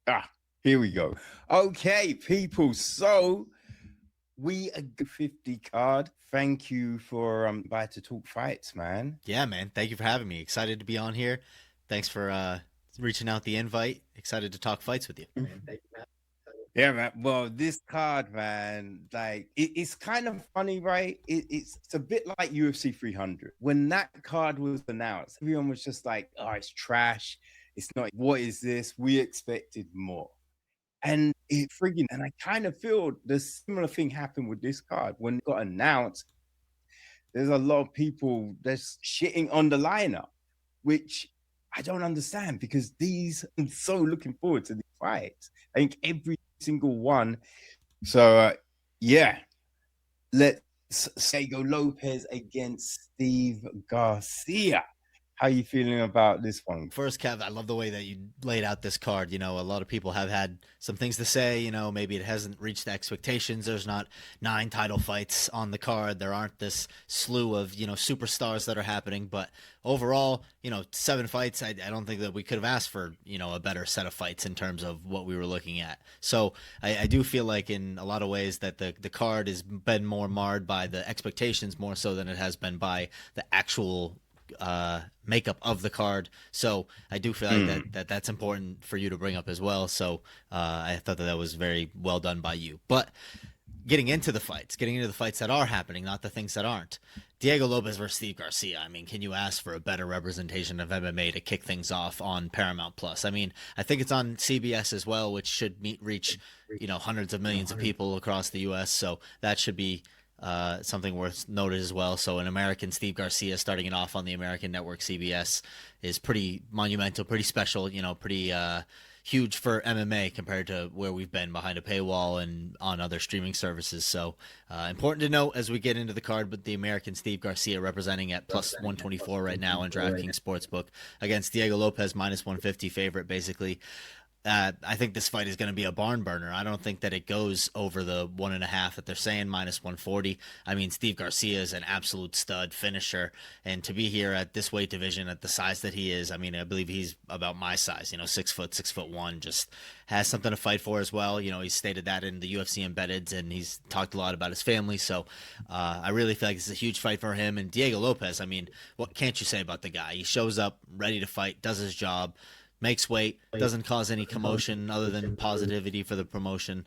Ah, here we go. Okay, people. So we a 50 card. Thank you for by to talk fights, man. Yeah, man. Thank you for having me. Excited to be on here. Thanks for reaching out the invite. Excited to talk fights with you. Yeah, man. Well, this card, man, like it's kind of funny, right? It's a bit like UFC 300. When that card was announced, everyone was just like, "Oh, it's trash. It's not. What is this? We expected more." And it friggin' and I kind of feel the similar thing happened with this card when it got announced. There's a lot of people that's shitting on the lineup, which I don't understand because these I'm so looking forward to these fights. I think every single one. So yeah, let's say go Lopez against Steve Garcia. How you feeling about this one? First, Kev, I love the way that you laid out this card. A lot of people have had some things to say. Maybe it hasn't reached the expectations. There's not 9 title fights on the card. There aren't this slew of, superstars that are happening. But overall, 7 fights, I don't think that we could have asked for, a better set of fights in terms of what we were looking at. So I do feel like in a lot of ways that the card has been more marred by the expectations more so than it has been by the actual makeup of the card. So I do feel like that's important for you to bring up as well. So I thought that was very well done by you. But getting into the fights that are happening, not the things that aren't. Diego Lopes versus Steve Garcia. I mean, can you ask for a better representation of MMA to kick things off on Paramount Plus? I mean, I think it's on CBS as well, which should reach hundreds of millions of people across the U.S. So that should be something worth noted as well. So an American Steve Garcia starting it off on the American network CBS is pretty monumental, pretty special, pretty huge for MMA compared to where we've been behind a paywall and on other streaming services. So important to note as we get into the card, but the American Steve Garcia representing at plus 124 right now on DraftKings Sportsbook against Diego Lopes minus 150 favorite basically. I think this fight is going to be a barn burner. I don't think that it goes over the 1.5 that they're saying, minus 140. I mean, Steve Garcia is an absolute stud finisher. And to be here at this weight division at the size that he is, I mean, I believe he's about my size, 6', 6'1", just has something to fight for as well. He's stated that in the UFC embedded and he's talked a lot about his family. So I really feel like this is a huge fight for him. And Diego Lopes, I mean, what can't you say about the guy? He shows up ready to fight, does his job, makes weight, doesn't cause any commotion other than positivity for the promotion.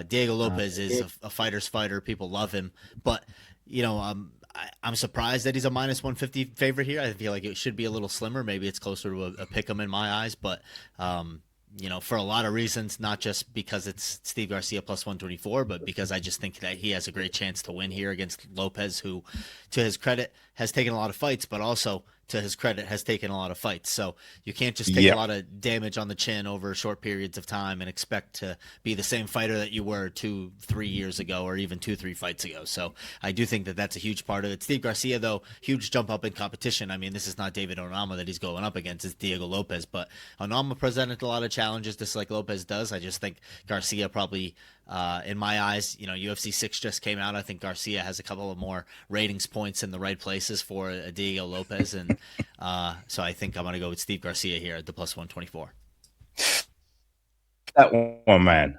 Diego Lopes is a fighter's fighter. People love him. But, I'm surprised that he's a minus 150 favorite here. I feel like it should be a little slimmer. Maybe it's closer to a pick 'em in my eyes. But, for a lot of reasons, not just because it's Steve Garcia plus 124, but because I just think that he has a great chance to win here against Lopes, who, to his credit, has taken a lot of fights, but also to his credit, has taken a lot of fights. So you can't just take a Yep. lot of damage on the chin over short periods of time and expect to be the same fighter that you were 2-3 years ago or even 2-3 fights ago. So I do think that that's a huge part of it. Steve Garcia, though, huge jump up in competition. I mean, this is not David Onama that he's going up against. It's Diego Lopes. But Onama presented a lot of challenges just like Lopes does. I just think Garcia probably, in my eyes, UFC 6 just came out. I think Garcia has a couple of more ratings points in the right places for Diego Lopes. And so I think I'm going to go with Steve Garcia here at the plus 124. That one, man.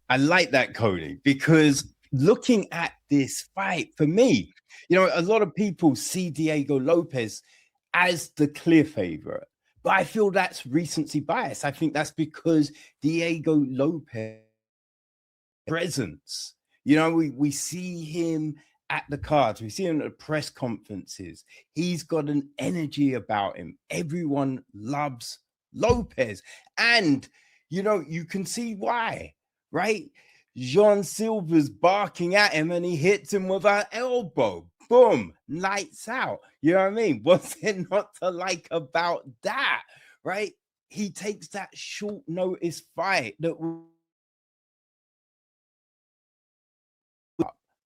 I like that, Cody, because looking at this fight, for me, a lot of people see Diego Lopes as the clear favorite, but I feel that's recency bias. I think that's because Diego Lopes presence. We see him at the cards, we see him at the press conferences. He's got an energy about him. Everyone loves Lopes. And you can see why, right? Jean Silva's barking at him and he hits him with an elbow. Boom, lights out. You know what I mean? What's it not to like about that, right? He takes that short notice fight that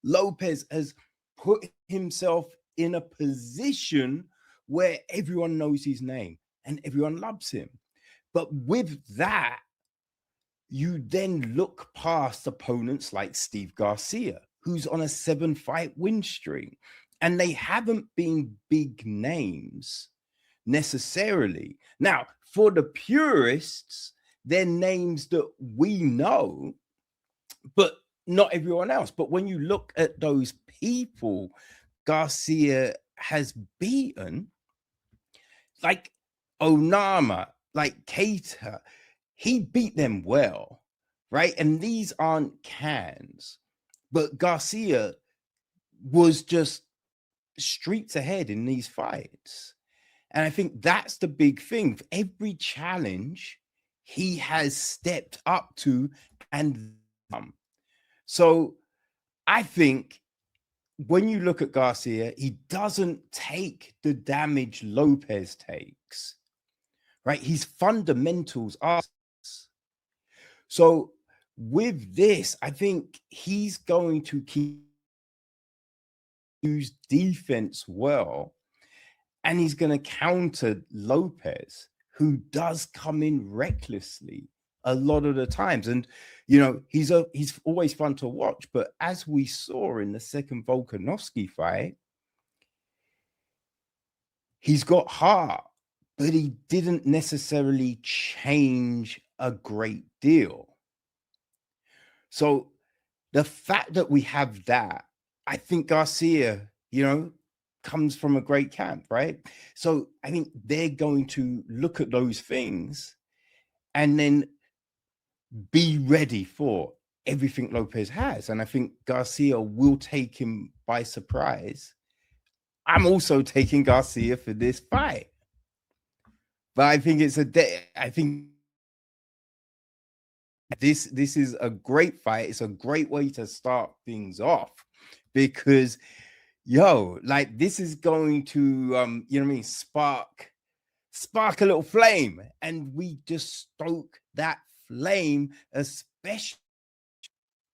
Lopes has put himself in a position where everyone knows his name and everyone loves him. But with that, you then look past opponents like Steve Garcia, who's on a 7-fight win streak, and they haven't been big names necessarily. Now, for the purists, they're names that we know, but not everyone else. But when you look at those people Garcia has beaten, like Onama, like Keita, he beat them well, right? And these aren't cans, but Garcia was just streets ahead in these fights. And I think that's the big thing. For every challenge, he has stepped up to and so I think when you look at Garcia, he doesn't take the damage Lopes takes, right? His fundamentals are. So with this, I think he's going to keep use defense well, and he's going to counter Lopes, who does come in recklessly a lot of the times. And you know, he's always fun to watch. But as we saw in the second Volkanovski fight, he's got heart, but he didn't necessarily change a great deal. So the fact that we have that, I think Garcia, you know, comes from a great camp, right? So I think they're going to look at those things and then be ready for everything Lopes has. And I think Garcia will take him by surprise. I'm also taking Garcia for this fight. But I think it's I think this is a great fight. It's a great way to start things off because like this is going to you know what I mean, spark a little flame, and we just stoke that flame, especially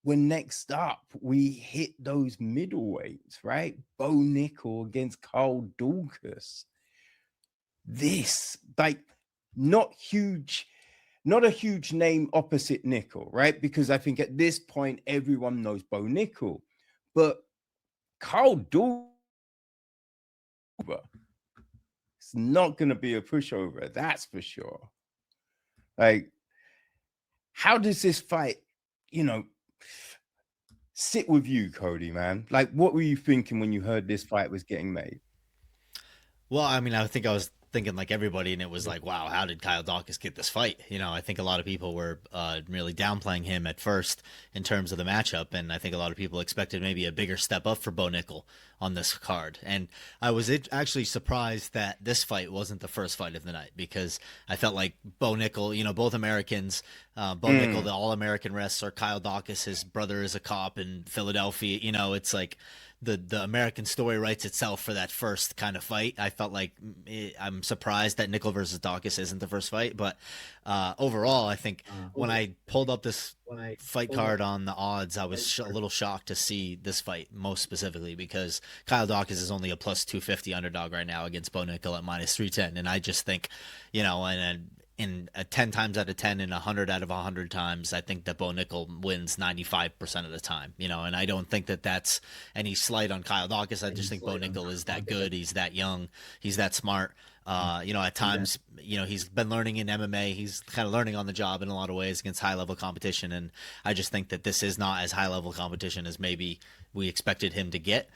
when next up we hit those middleweights, right? Bo Nickal against Carl Daukaus. This, like, not a huge name opposite Nickal, right? Because I think at this point everyone knows Bo Nickal, but Carl Daukaus, it's not going to be a pushover, that's for sure. Like, how does this fight, you know, sit with you, Cody, man? Like, what were you thinking when you heard this fight was getting made? Well, I mean, I think I was thinking like everybody, and it was like, wow, how did Kyle Daukaus get this fight? You know, I think a lot of people were really downplaying him at first in terms of the matchup, and I think a lot of people expected maybe a bigger step up for Bo Nickal on this card. And I was actually surprised that this fight wasn't the first fight of the night, because I felt like Bo Nickal, you know, both Americans, Bo Nickal, the All-American wrestler, Kyle Daukaus, his brother is a cop in Philadelphia. You know, it's like the American story writes itself for that first kind of fight. I felt like I'm surprised that Nickal versus Daukaus isn't the first fight, but overall, I think when I pulled up this fight card on the odds, I was a little shocked to see this fight, most specifically because Kyle Daukaus is only a plus 250 underdog right now against Bo Nickal at minus 310, and I just think, you know, and in 10 times out of 10 and 100 out of 100 times, I think that Bo Nickal wins 95% of the time, you know, and I don't think that that's any slight on Kyle Daukaus. I just think Bo Nickal is that good. He's that young. He's that smart. You know, at times, you know, he's been learning in MMA. He's kind of learning on the job in a lot of ways against high-level competition, and I just think that this is not as high-level competition as maybe we expected him to get.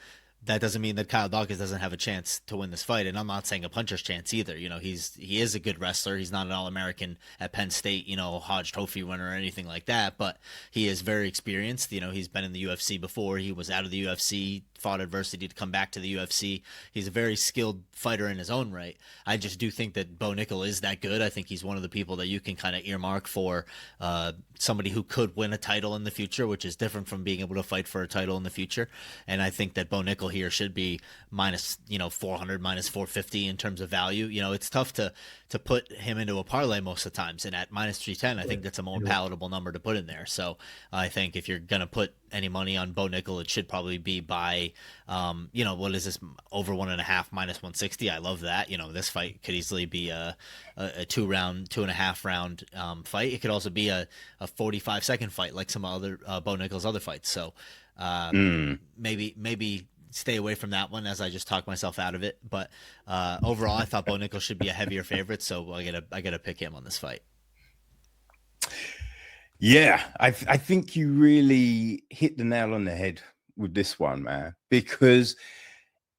That doesn't mean that Kyle Daukaus doesn't have a chance to win this fight, and I'm not saying a puncher's chance either. You know, he is a good wrestler. He's not an All-American at Penn State, you know, Hodge Trophy winner or anything like that, but he is very experienced. You know, he's been in the UFC before. He was out of the UFC, fought adversity to come back to the UFC. He's a very skilled fighter in his own right. I just do think that Bo Nickal is that good. I think he's one of the people that you can kind of earmark for somebody who could win a title in the future, which is different from being able to fight for a title in the future. And I think that Bo Nickal here should be minus, you know, 400, minus 450 in terms of value. You know, it's tough to put him into a parlay most of the times, and at minus 310, I think that's a more palatable number to put in there. So I think if you're going to put any money on Bo Nickal, it should probably be by, you know, what is this, over 1.5 minus 160. I love that. You know, this fight could easily be a 2.5 round fight. It could also be a 45-second fight like some other Bo Nickal's other fights. So maybe stay away from that one, as I just talked myself out of it. But overall, I thought Bo Nickal should be a heavier favorite, so I gotta pick him on this fight. Yeah, I think you really hit the nail on the head with this one, man, because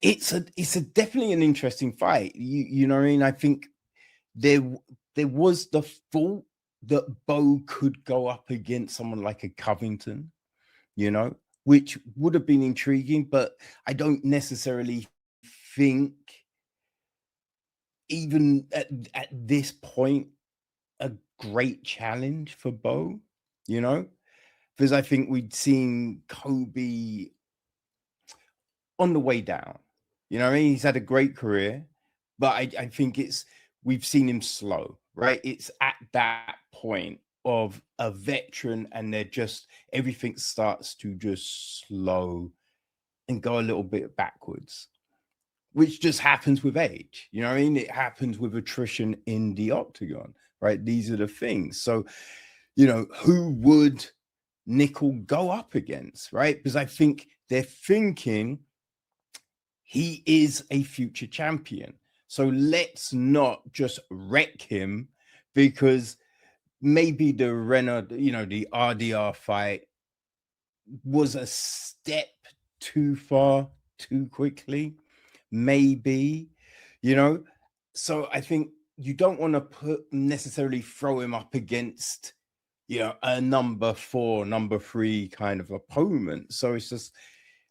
it's a definitely an interesting fight. You know what I mean? I think there there was the thought that Bo could go up against someone like a Covington, you know, which would have been intriguing, but I don't necessarily think even at this point a great challenge for Bo, you know, because I think we'd seen Kobe on the way down. You know what I mean? He's had a great career, but I think we've seen him slow, right? It's at that point of a veteran and they're just everything starts to just slow and go a little bit backwards, which just happens with age. You know what I mean? It happens with attrition in the octagon, right? These are the things. So, who would Nickal go up against, right? Because I think they're thinking he is a future champion. So let's not just wreck him because maybe the the RDR fight was a step too far too quickly. Maybe, you know. So I think you don't want to necessarily throw him up against, a number 4, number 3 kind of opponent. So it's just,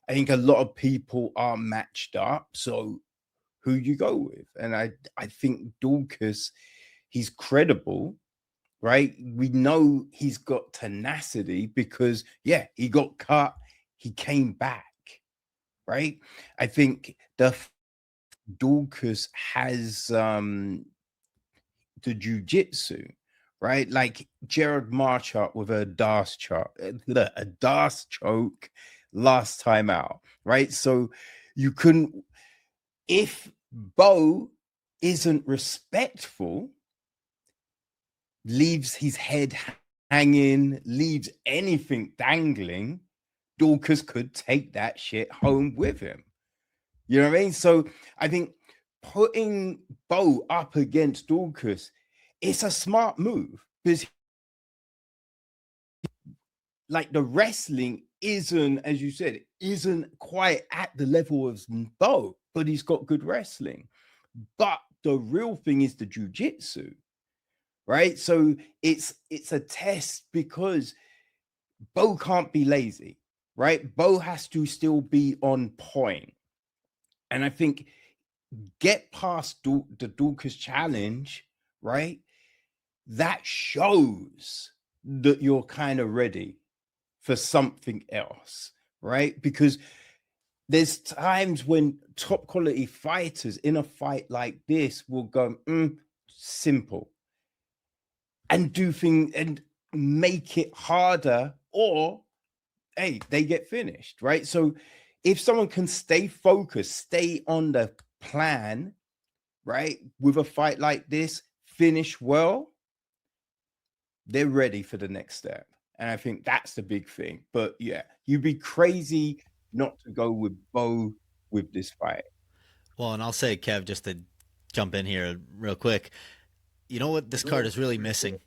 I think a lot of people are matched up. So who you go with? And I think Daukaus, he's credible, right? We know he's got tenacity because he got cut, he came back, right? I think the Daukaus has the jujitsu, right? Like Gerard Marchart with a Das choke last time out, right? So you couldn't, if Bo isn't respectful, leaves his head hanging, leaves anything dangling, Daukaus could take that shit home with him. You know what I mean? So I think putting Bo up against Daukaus, it's a smart move because like the wrestling isn't, as you said, isn't quite at the level of Bo, but he's got good wrestling. But the real thing is the jujitsu, right? So it's a test because Bo can't be lazy, right? Bo has to still be on point. And I think get past the Daukaus challenge, right? That shows that you're kind of ready for something else, right? Because there's times when top quality fighters in a fight like this will go simple and do things and make it harder, or hey, they get finished, right? So if someone can stay focused, stay on the plan, right, with a fight like this, finish well, they're ready for the next step. And I think that's the big thing. But yeah, you'd be crazy not to go with Bo with this fight. Well, and I'll say, Kev, just to jump in here real quick, you know what this card is really missing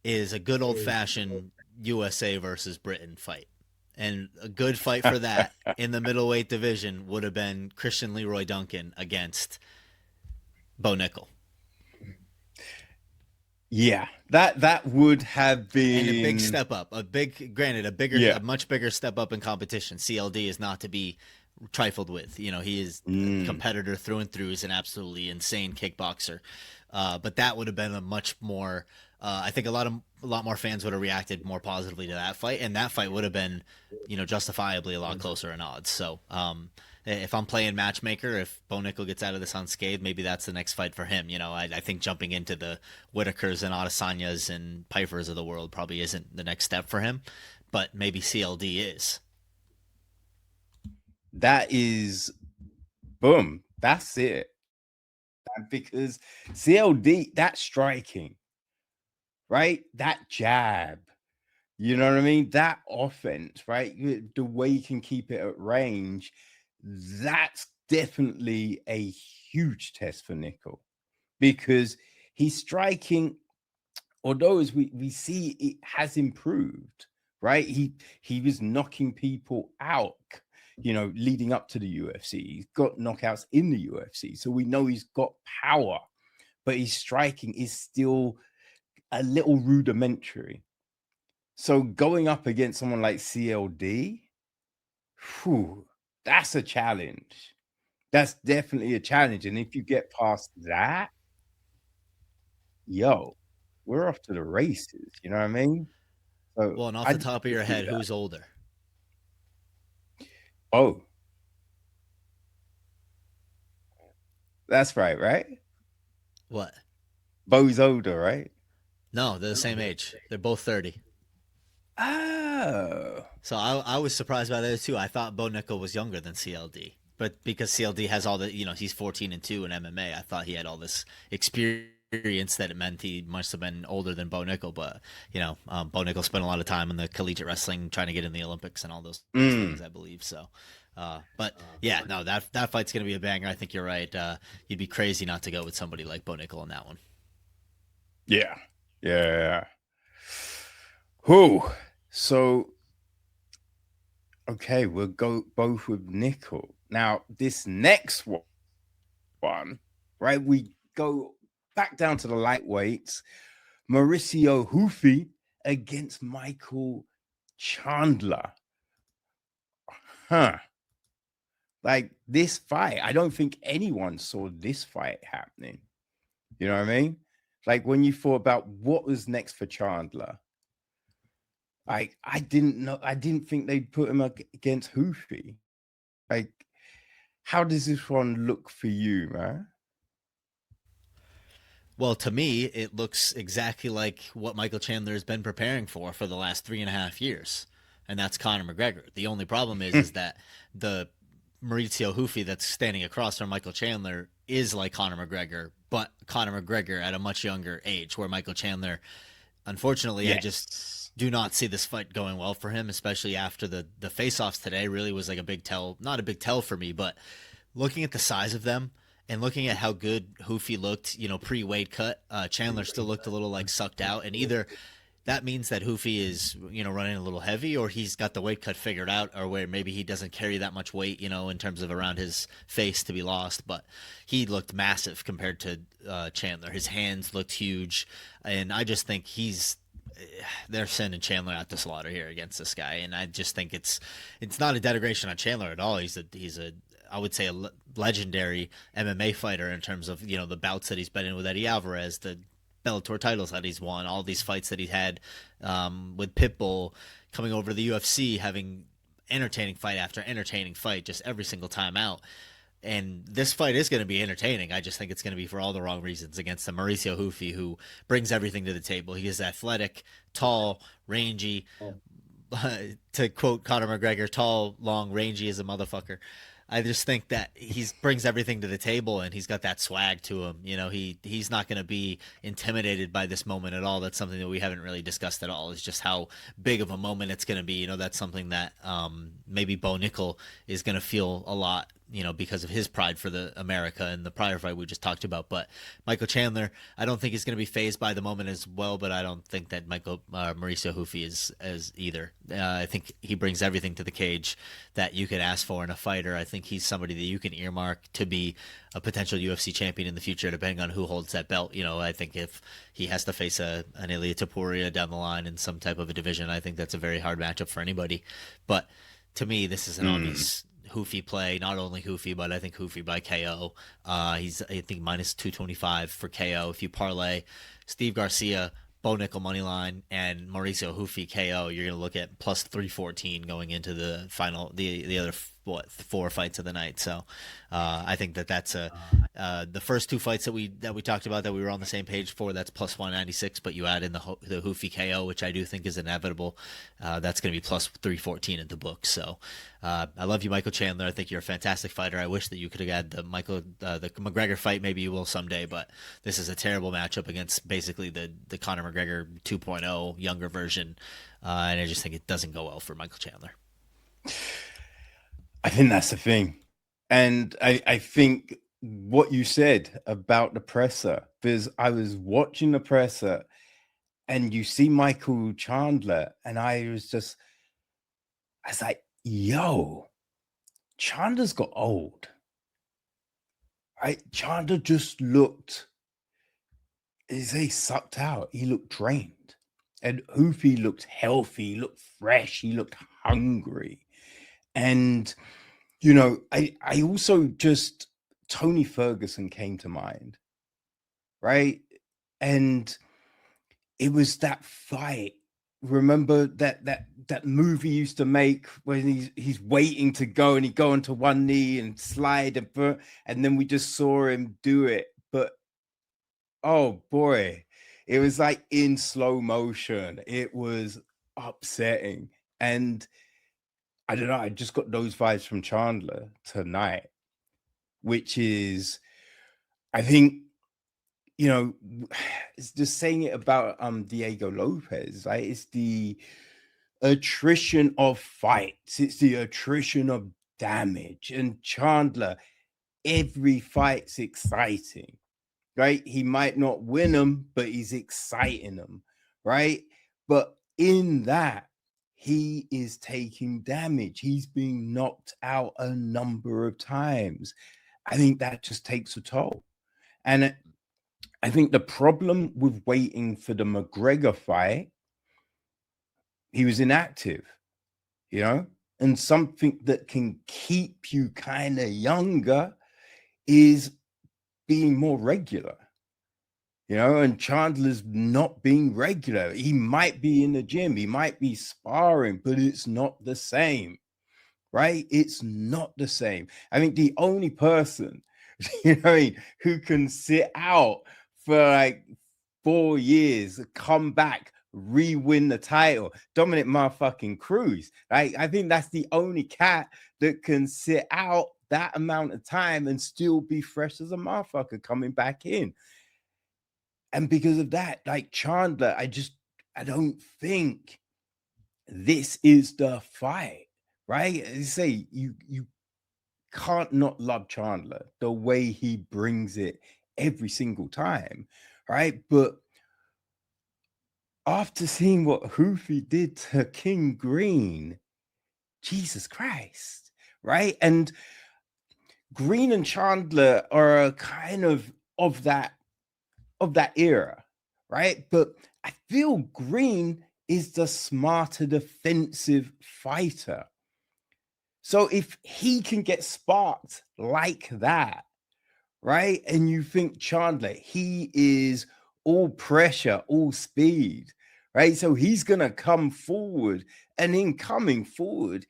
is a good old fashioned USA versus Britain fight. And a good fight for that in the middleweight division would have been Christian Leroy Duncan against Bo Nickal. Yeah, that would have been, and a big step up. A much bigger step up in competition. CLD is not to be trifled with. He is a competitor through and through. He's an absolutely insane kickboxer. But that would have been a much more. I think a lot more fans would have reacted more positively to that fight, and that fight would have been, justifiably a lot closer in odds. So, if I'm playing matchmaker, if Bo Nickal gets out of this unscathed, maybe that's the next fight for him. I think jumping into the Whitakers and Adesanyas and Pifers of the world probably isn't the next step for him, but maybe CLD is. That is, boom, that's it. Because CLD, that striking, right? That jab, you know what I mean? That offense, right? The way you can keep it at range, that's definitely a huge test for Nickal because he's striking although as we see it has improved, right? He was knocking people out, leading up to the UFC. He's got knockouts in the UFC, so we know he's got power, but his striking is still a little rudimentary. So going up against someone like CLD, that's a challenge. That's definitely a challenge. And if you get past that, yo, we're off to the races. You know what I mean? So Well, and off I the just top of your see head, that. who's older? Oh, that's right? What? Bo's older, right? No, they're the same age. They're both 30. Oh, So I was surprised by that too. I thought Bo Nickal was younger than CLD, but because CLD has all the, he's 14-2 in MMA, I thought he had all this experience that it meant he must have been older than Bo Nickal. But Bo Nickal spent a lot of time in the collegiate wrestling, trying to get in the Olympics and all those things, I believe. So, but yeah, no, that fight's gonna be a banger. I think you're right. You'd be crazy not to go with somebody like Bo Nickal in that one. yeah. Who? So okay, we'll go both with Nickal. Now, this next one, right? We go back down to the lightweights. Maurício Ruffy against Michael Chandler. Like this fight, I don't think anyone saw this fight happening. You know what I mean? Like when you thought about what was next for Chandler, I didn't know. I didn't think they'd put him against Ruffy. Like, how does this one look for you, man? Well, to me, it looks exactly like what Michael Chandler has been preparing for the last 3.5 years, and that's Conor McGregor. The only problem is that the Maurício Ruffy that's standing across from Michael Chandler is like Conor McGregor, but Conor McGregor at a much younger age, where Michael Chandler, unfortunately, Yes. I just do not see this fight going well for him, especially after the face-offs today really was like a big tell, not a big tell for me, but looking at the size of them and looking at how good Ruffy looked, pre-weight cut, Chandler still looked a little like sucked out, and either that means that Ruffy is, running a little heavy, or he's got the weight cut figured out, or where maybe he doesn't carry that much weight, in terms of around his face to be lost. But he looked massive compared to Chandler. His hands looked huge, and I just think they're sending Chandler out to slaughter here against this guy, and I just think it's not a denigration on Chandler at all. He's a I would say a legendary MMA fighter in terms of the bouts that he's been in with Eddie Alvarez, the Bellator titles that he's won, all these fights that he's had with Pitbull, coming over to the UFC, having entertaining fight after entertaining fight, just every single time out. And this fight is going to be entertaining. I just think it's going to be for all the wrong reasons against the Maurício Ruffy, who brings everything to the table. He is athletic, tall, rangy. To quote Conor McGregor, tall, long, rangy as a motherfucker. I just think that he brings everything to the table, and he's got that swag to him. He's not going to be intimidated by this moment at all. That's something that we haven't really discussed at all. Is just how big of a moment it's going to be. That's something that maybe Bo Nickal is going to feel a lot. Because of his pride for the America and the prior fight we just talked about. But Michael Chandler, I don't think he's going to be fazed by the moment as well. But I don't think that Maurício Ruffy is as either. I think he brings everything to the cage that you could ask for in a fighter. I think he's somebody that you can earmark to be a potential UFC champion in the future, depending on who holds that belt. I think if he has to face an Ilia Topuria down the line in some type of a division, I think that's a very hard matchup for anybody. But to me, this is an obvious Ruffy play, not only Ruffy, but I think Ruffy by KO. He's, I think, minus 225 for KO. If you parlay Steve Garcia, Bo Nickal money line, and Maurício Ruffy KO, you're going to look at plus 314 going into the final, the other 4 fights of the night. So I think that's the first 2 fights that we talked about that we were on the same page for. That's plus 196, but you add in the Ruffy KO, which I do think is inevitable. That's going to be plus 314 at the book. So I love you, Michael Chandler. I think you're a fantastic fighter. I wish that you could have had the McGregor fight. Maybe you will someday, but this is a terrible matchup against basically the Conor McGregor 2.0 younger version, and I just think it doesn't go well for Michael Chandler. I think that's the thing. And I think what you said about the presser, because I was watching the presser and you see Michael Chandler, and I was like, yo, Chandler's got old. Right? Chandler just looked, he sucked out. He looked drained. And Ruffy looked healthy, he looked fresh, he looked hungry. And, you know, I also just, Tony Ferguson came to mind, right? And it was that fight. Remember that movie used to make when he's waiting to go and he go onto one knee and slide and then we just saw him do it. But oh boy, it was like in slow motion. It was upsetting. And I don't know, I just got those vibes from Chandler tonight, which is, I think, you know, it's just saying it about Diego Lopes, right? It's the attrition of fights, it's the attrition of damage. And Chandler, every fight's exciting, right? He might not win them, but he's exciting them, right? But in that, he is taking damage. He's being knocked out a number of times. I think that just takes a toll. And I think the problem with waiting for the McGregor fight, he was inactive, you know? And something that can keep you kind of younger is being more regular, you know? And Chandler's not being regular. He might be in the gym, he might be sparring, but it's not the same, right? It's not the same. I think the only person, you know, who can sit out for like 4 years, come back, re-win the title, Dominic motherfucking Cruz, right? I think that's the only cat that can sit out that amount of time and still be fresh as a motherfucker coming back in. And because of that, like Chandler, I don't think this is the fight, right? You say you can't not love Chandler the way he brings it every single time, right? But after seeing what Ruffy did to King Green, Jesus Christ, right? And Green and Chandler are a kind of that era, right? But I feel Green is the smarter defensive fighter. So if he can get sparked like that, right? And you think Chandler, he is all pressure, all speed, right? So he's going to come forward, and in coming forward,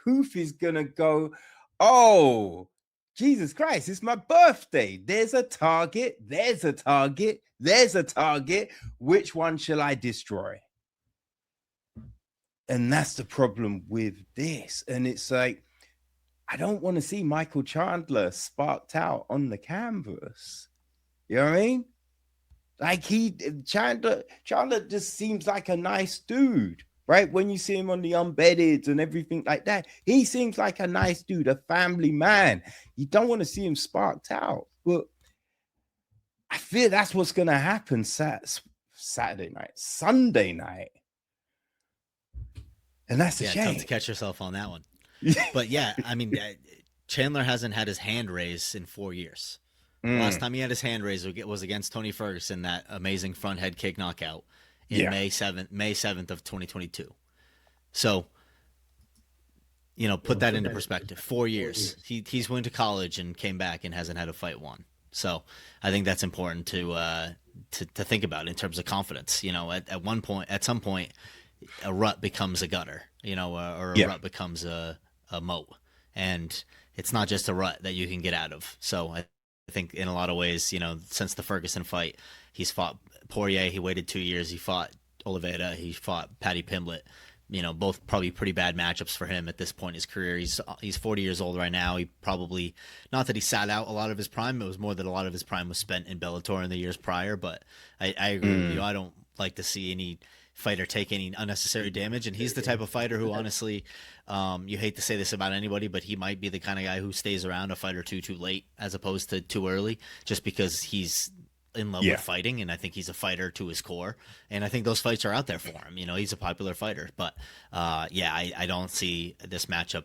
Hoof is going to go, oh, Jesus Christ, it's my birthday. There's a target. There's a target. There's a target. Which one shall I destroy? And that's the problem with this. And it's like, I don't want to see Michael Chandler sparked out on the canvas. You know what I mean? Like Chandler just seems like a nice dude, right? When you see him on the unbedded and everything like that, he seems like a nice dude, a family man. You don't want to see him sparked out, but I fear that's what's going to happen Saturday night, Sunday night. And that's a shame. Tough to catch yourself on that one. But yeah, I mean, Chandler hasn't had his hand raised in 4 years. Last time he had his hand raised was against Tony Ferguson, that amazing front head kick knockout in May 7th of 2022. So, you know, put that into perspective. 4 years. He's went to college and came back and hasn't had a fight won. So I think that's important to think about in terms of confidence. You know, at some point, a rut becomes a gutter, you know, or a rut becomes a moat. And it's not just a rut that you can get out of. So I think in a lot of ways, you know, since the Ferguson fight, he's fought Poirier, he waited 2 years, he fought Oliveira, he fought Paddy Pimblett, you know, both probably pretty bad matchups for him at this point in his career. He's 40 years old right now. He probably, not that he sat out a lot of his prime, it was more that a lot of his prime was spent in Bellator in the years prior, but I agree with you. I don't like to see any fighter take any unnecessary damage, and he's the type of fighter who honestly, you hate to say this about anybody, but he might be the kind of guy who stays around a fight or two too late as opposed to too early, just because he's in love with fighting, and I think he's a fighter to his core, and I think those fights are out there for him. He's a popular fighter, but I don't see this matchup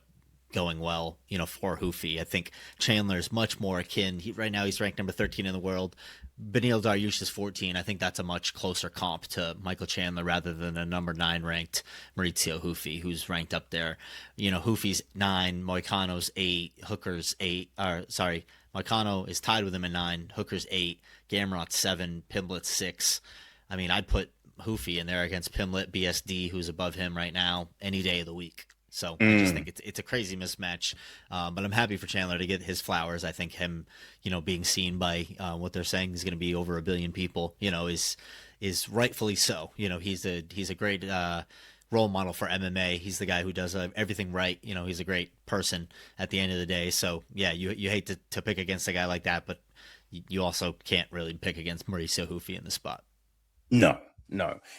going well, for Ruffy. I think Chandler's much more akin. Right now he's ranked number 13 in the world. Beneil Dariush is 14. I think that's a much closer comp to Michael Chandler rather than a number 9 ranked Maurício Ruffy, who's ranked up there. Ruffy's 9, Moicano's 8, Hooker's 8. Moicano is tied with him at 9, Hooker's 8, Gamrot's 7, Pimblett's 6. I mean, I'd put Ruffy in there against Pimblett, BSD, who's above him right now, any day of the week. So I just think it's a crazy mismatch, but I'm happy for Chandler to get his flowers. I think him, being seen by what they're saying is going to be over 1 billion people, is rightfully so. He's a great role model for MMA. He's the guy who does everything right. He's a great person at the end of the day. So yeah, you hate to pick against a guy like that, but you also can't really pick against Maurício Ruffy in the spot. No.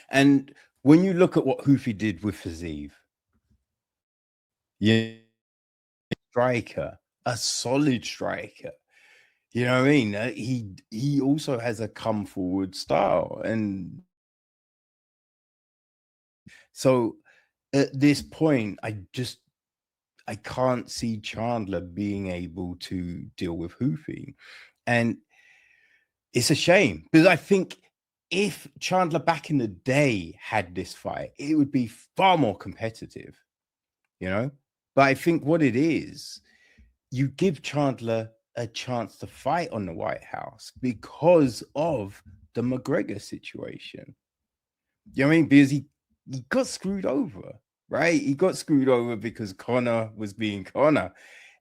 And when you look at what Ruffy did with Fiziev, striker, a solid striker. You know what I mean? He also has a come forward style, and so at this point, I can't see Chandler being able to deal with Ruffy, and it's a shame because I think if Chandler back in the day had this fight, it would be far more competitive. But I think what it is, you give Chandler a chance to fight on the White House because of the McGregor situation. You know what I mean? Because he got screwed over, right? He got screwed over because Conor was being Conor.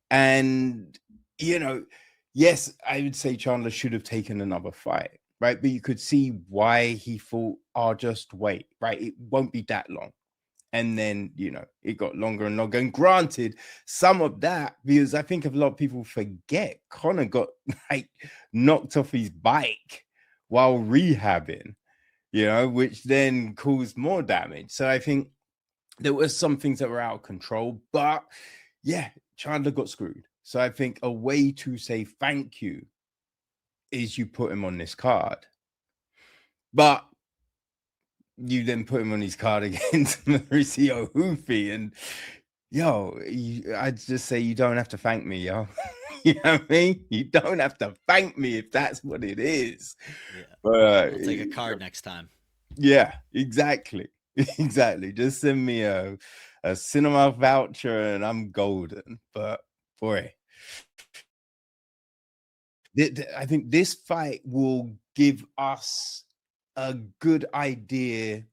And, yes, I would say Chandler should have taken another fight, right? But you could see why he thought, I'll just wait, right? It won't be that long. And then, it got longer and longer. And granted, some of that, because I think a lot of people forget, Conor got knocked off his bike while rehabbing, which then caused more damage. So I think there were some things that were out of control. But yeah, Chandler got screwed. So I think a way to say thank you is you put him on this card. But you then put him on his card against Maurício Ruffy, and I'd just say you don't have to thank me, yo. You know what I mean? You don't have to thank me if that's what it is. Yeah. But we'll take a card next time. Yeah, exactly. Just send me a cinema voucher and I'm golden. But boy, I think this fight will give us a good idea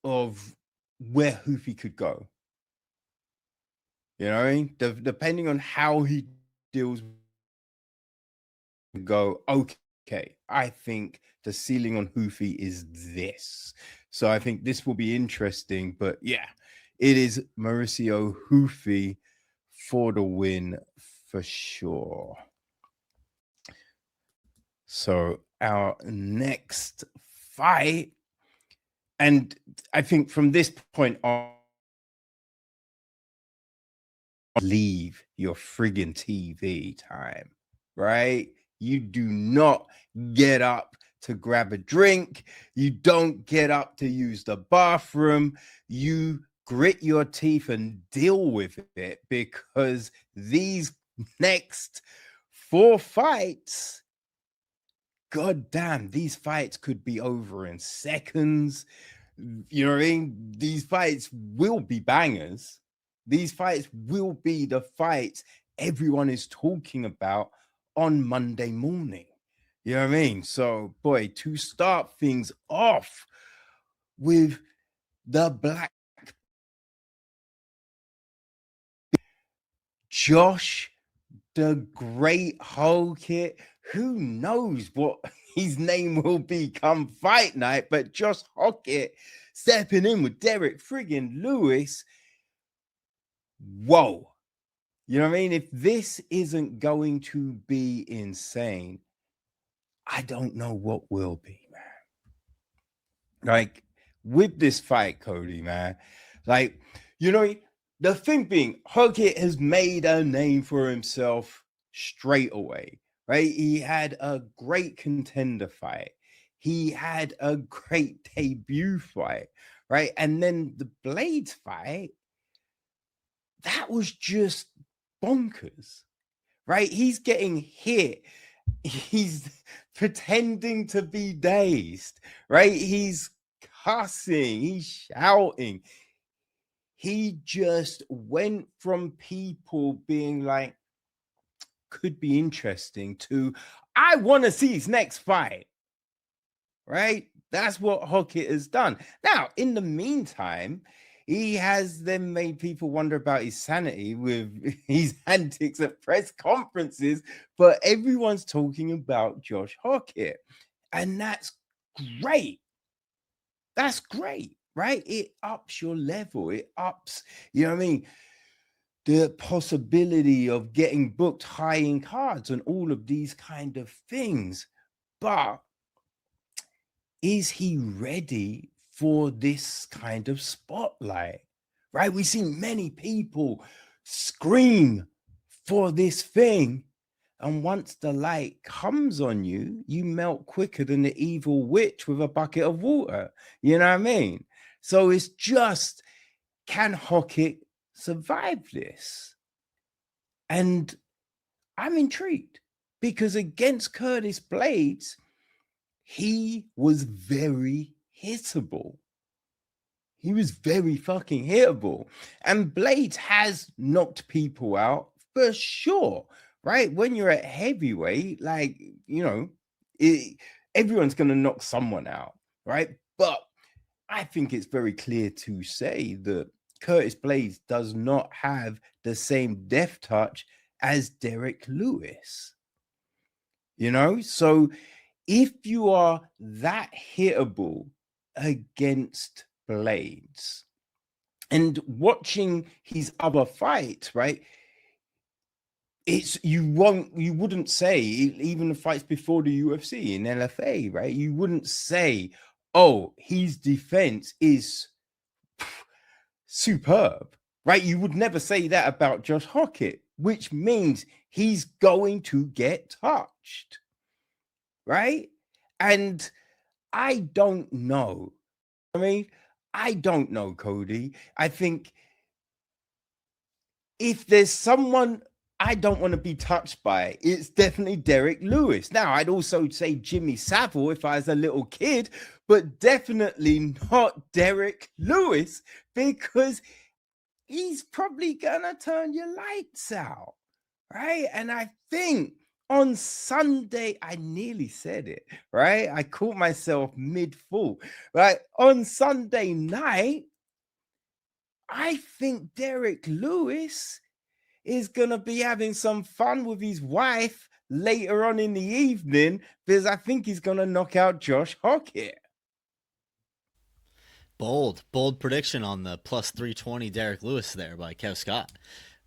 of where Ruffy could go. You know what I mean? Depending on how he deals, go, okay, I think the ceiling on Ruffy is this. So I think this will be interesting. But yeah, it is Maurício Ruffy for the win for sure. So our next fight, and I think from this point on, leave your friggin' TV time, right? You do not get up to grab a drink. You don't get up to use the bathroom. You grit your teeth and deal with it, because these next 4 fights, God damn, these fights could be over in seconds. You know what I mean? These fights will be bangers. These fights will be the fights everyone is talking about on Monday morning. You know what I mean? So, boy, to start things off with the black Josh, the great Hokit. Who knows what his name will be come fight night, but Josh Hokit stepping in with Derrick friggin' Lewis. Whoa. You know what I mean? If this isn't going to be insane, I don't know what will be, man. Like, with this fight, Cody, man, like, the thing being, Hokit has made a name for himself straight away, right? He had a great contender fight. He had a great debut fight, right? And then the Blades fight, that was just bonkers, right? He's getting hit. He's pretending to be dazed, right? He's cussing, he's shouting. He just went from people being like, could be interesting, to I want to see his next fight, right? That's what Hokit has done. Now, in the meantime, he has then made people wonder about his sanity with his antics at press conferences, but everyone's talking about Josh Hokit, and that's great. That's great, right? It ups your level. It ups, you know what I mean? The possibility of getting booked high in cards and all of these kind of things. But is he ready for this kind of spotlight? Right? We've seen many people scream for this thing. And once the light comes on you, you melt quicker than the evil witch with a bucket of water. You know what I mean? So it's just, can Hokit survive this? And I'm intrigued because against Curtis Blades, he was very hittable. He was very fucking hittable. And Blades has knocked people out for sure, right? When you're at heavyweight, like, you know, everyone's going to knock someone out, right? But I think it's very clear to say that Curtis Blades does not have the same death touch as Derrick Lewis. You know, so if you are that hittable against Blades, and watching his other fights, right? It's you wouldn't say, even the fights before the UFC in LFA, right? You wouldn't say, oh, his defense is superb, right? You would never say that about Josh Hokit, which means he's going to get touched, right? And I don't know. I mean, I don't know, Cody. I think if there's someone I don't want to be touched by, it's definitely Derrick Lewis. Now, I'd also say Jimmy Savile if I was a little kid, but definitely not Derrick Lewis, because he's probably gonna turn your lights out, right? And I think on Sunday, I nearly said it, right? I caught myself mid-thought, right? On Sunday night, I think Derrick Lewis is gonna be having some fun with his wife later on in the evening, because I think he's gonna knock out Josh Hokit. Bold prediction on the plus 320 Derrick Lewis there by Kev Scott.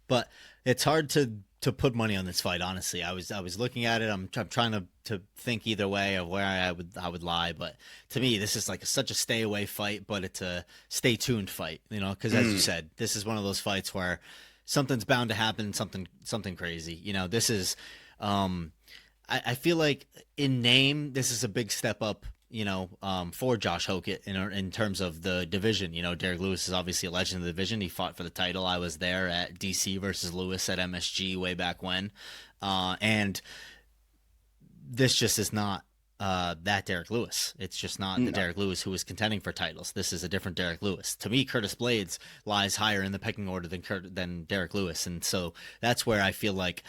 But it's hard to put money on this fight, honestly. I was looking at it. I'm trying to think either way of where I would lie, but to me this is like such a stay away fight, but it's a stay tuned fight, you know, because as you said, this is one of those fights where something's bound to happen, something crazy. You know, this is I feel like in name this is a big step up, you know, for Josh Hokit in terms of the division. You know, Derrick Lewis is obviously a legend of the division. He fought for the title. I was there at DC versus Lewis at MSG way back when. And this just is not that Derrick Lewis. It's just not the Derrick Lewis who was contending for titles. This is a different Derrick Lewis. To me, Curtis Blades lies higher in the pecking order than Derrick Lewis. And so that's where I feel like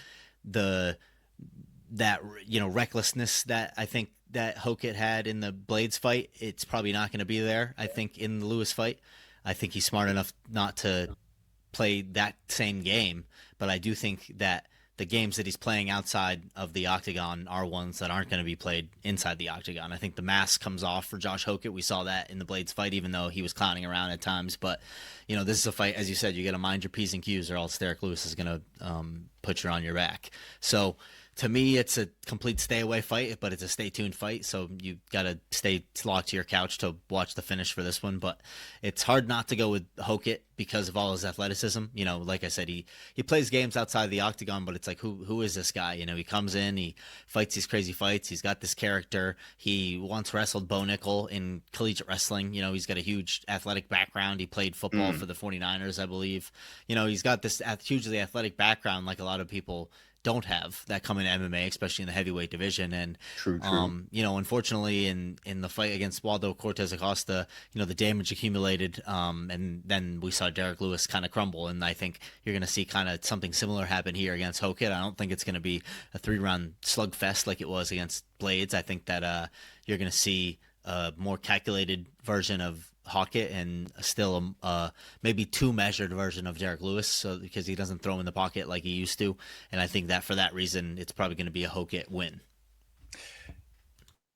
that, you know, recklessness that I think that Hokit had in the Blades fight, it's probably not going to be there, I think, in the Lewis fight. I think he's smart enough not to play that same game, but I do think that the games that he's playing outside of the octagon are ones that aren't going to be played inside the octagon. I think the mask comes off for Josh Hokit. We saw that in the Blades fight, even though he was clowning around at times. But, you know, this is a fight, as you said, you got to mind your P's and Q's or else Derrick Lewis is going to put you on your back. So To me, it's a complete stay away fight, but it's a stay tuned fight. So you got to stay locked to your couch to watch the finish for this one. But it's hard not to go with Hokit because of all his athleticism. You know, like I said, he plays games outside the octagon, but it's like, who is this guy? You know, he comes in, he fights these crazy fights. He's got this character. He once wrestled Bo Nickal in collegiate wrestling. You know, he's got a huge athletic background. He played football for the 49ers, I believe. You know, he's got this hugely athletic background like a lot of people don't have that come into MMA, especially in the heavyweight division. And True. you know, unfortunately, in the fight against Waldo Cortez Acosta, you know, the damage accumulated, and then we saw Derrick Lewis kind of crumble. And I think you're going to see kind of something similar happen here against Hokit. I don't think it's going to be a 3-round slugfest like it was against Blades. I think that you're going to see a more calculated version of Hokit and still maybe too measured version of Derrick Lewis, so because he doesn't throw in the pocket like he used to. And I think that for that reason, it's probably going to be a Hokit win.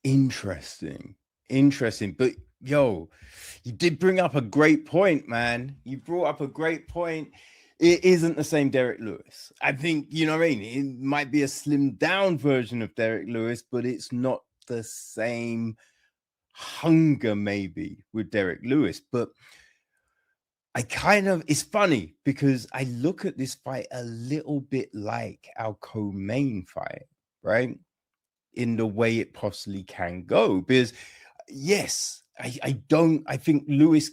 Interesting. But yo, you did bring up a great point, man. You brought up a great point. It isn't the same Derrick Lewis. I think, you know what I mean? It might be a slimmed down version of Derrick Lewis, but it's not the same hunger maybe with Derrick Lewis. But it's funny because I look at this fight a little bit like our co-main fight, right? In the way it possibly can go. Because yes, I think Lewis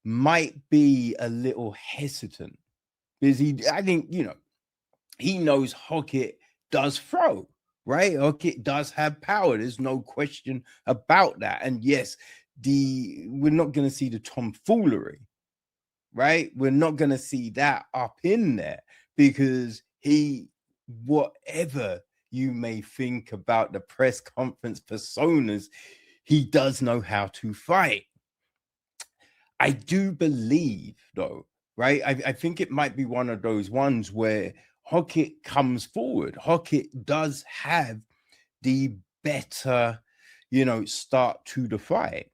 might be a little hesitant because I think, you know, he knows Hokit does throw, right? Hokit does have power. There's no question about that. And yes, we're not going to see the tomfoolery, right? We're not going to see that up in there because whatever you may think about the press conference personas, he does know how to fight. I do believe, though, right? I think it might be one of those ones where Hokit comes forward. Hokit does have the better, you know, start to the fight.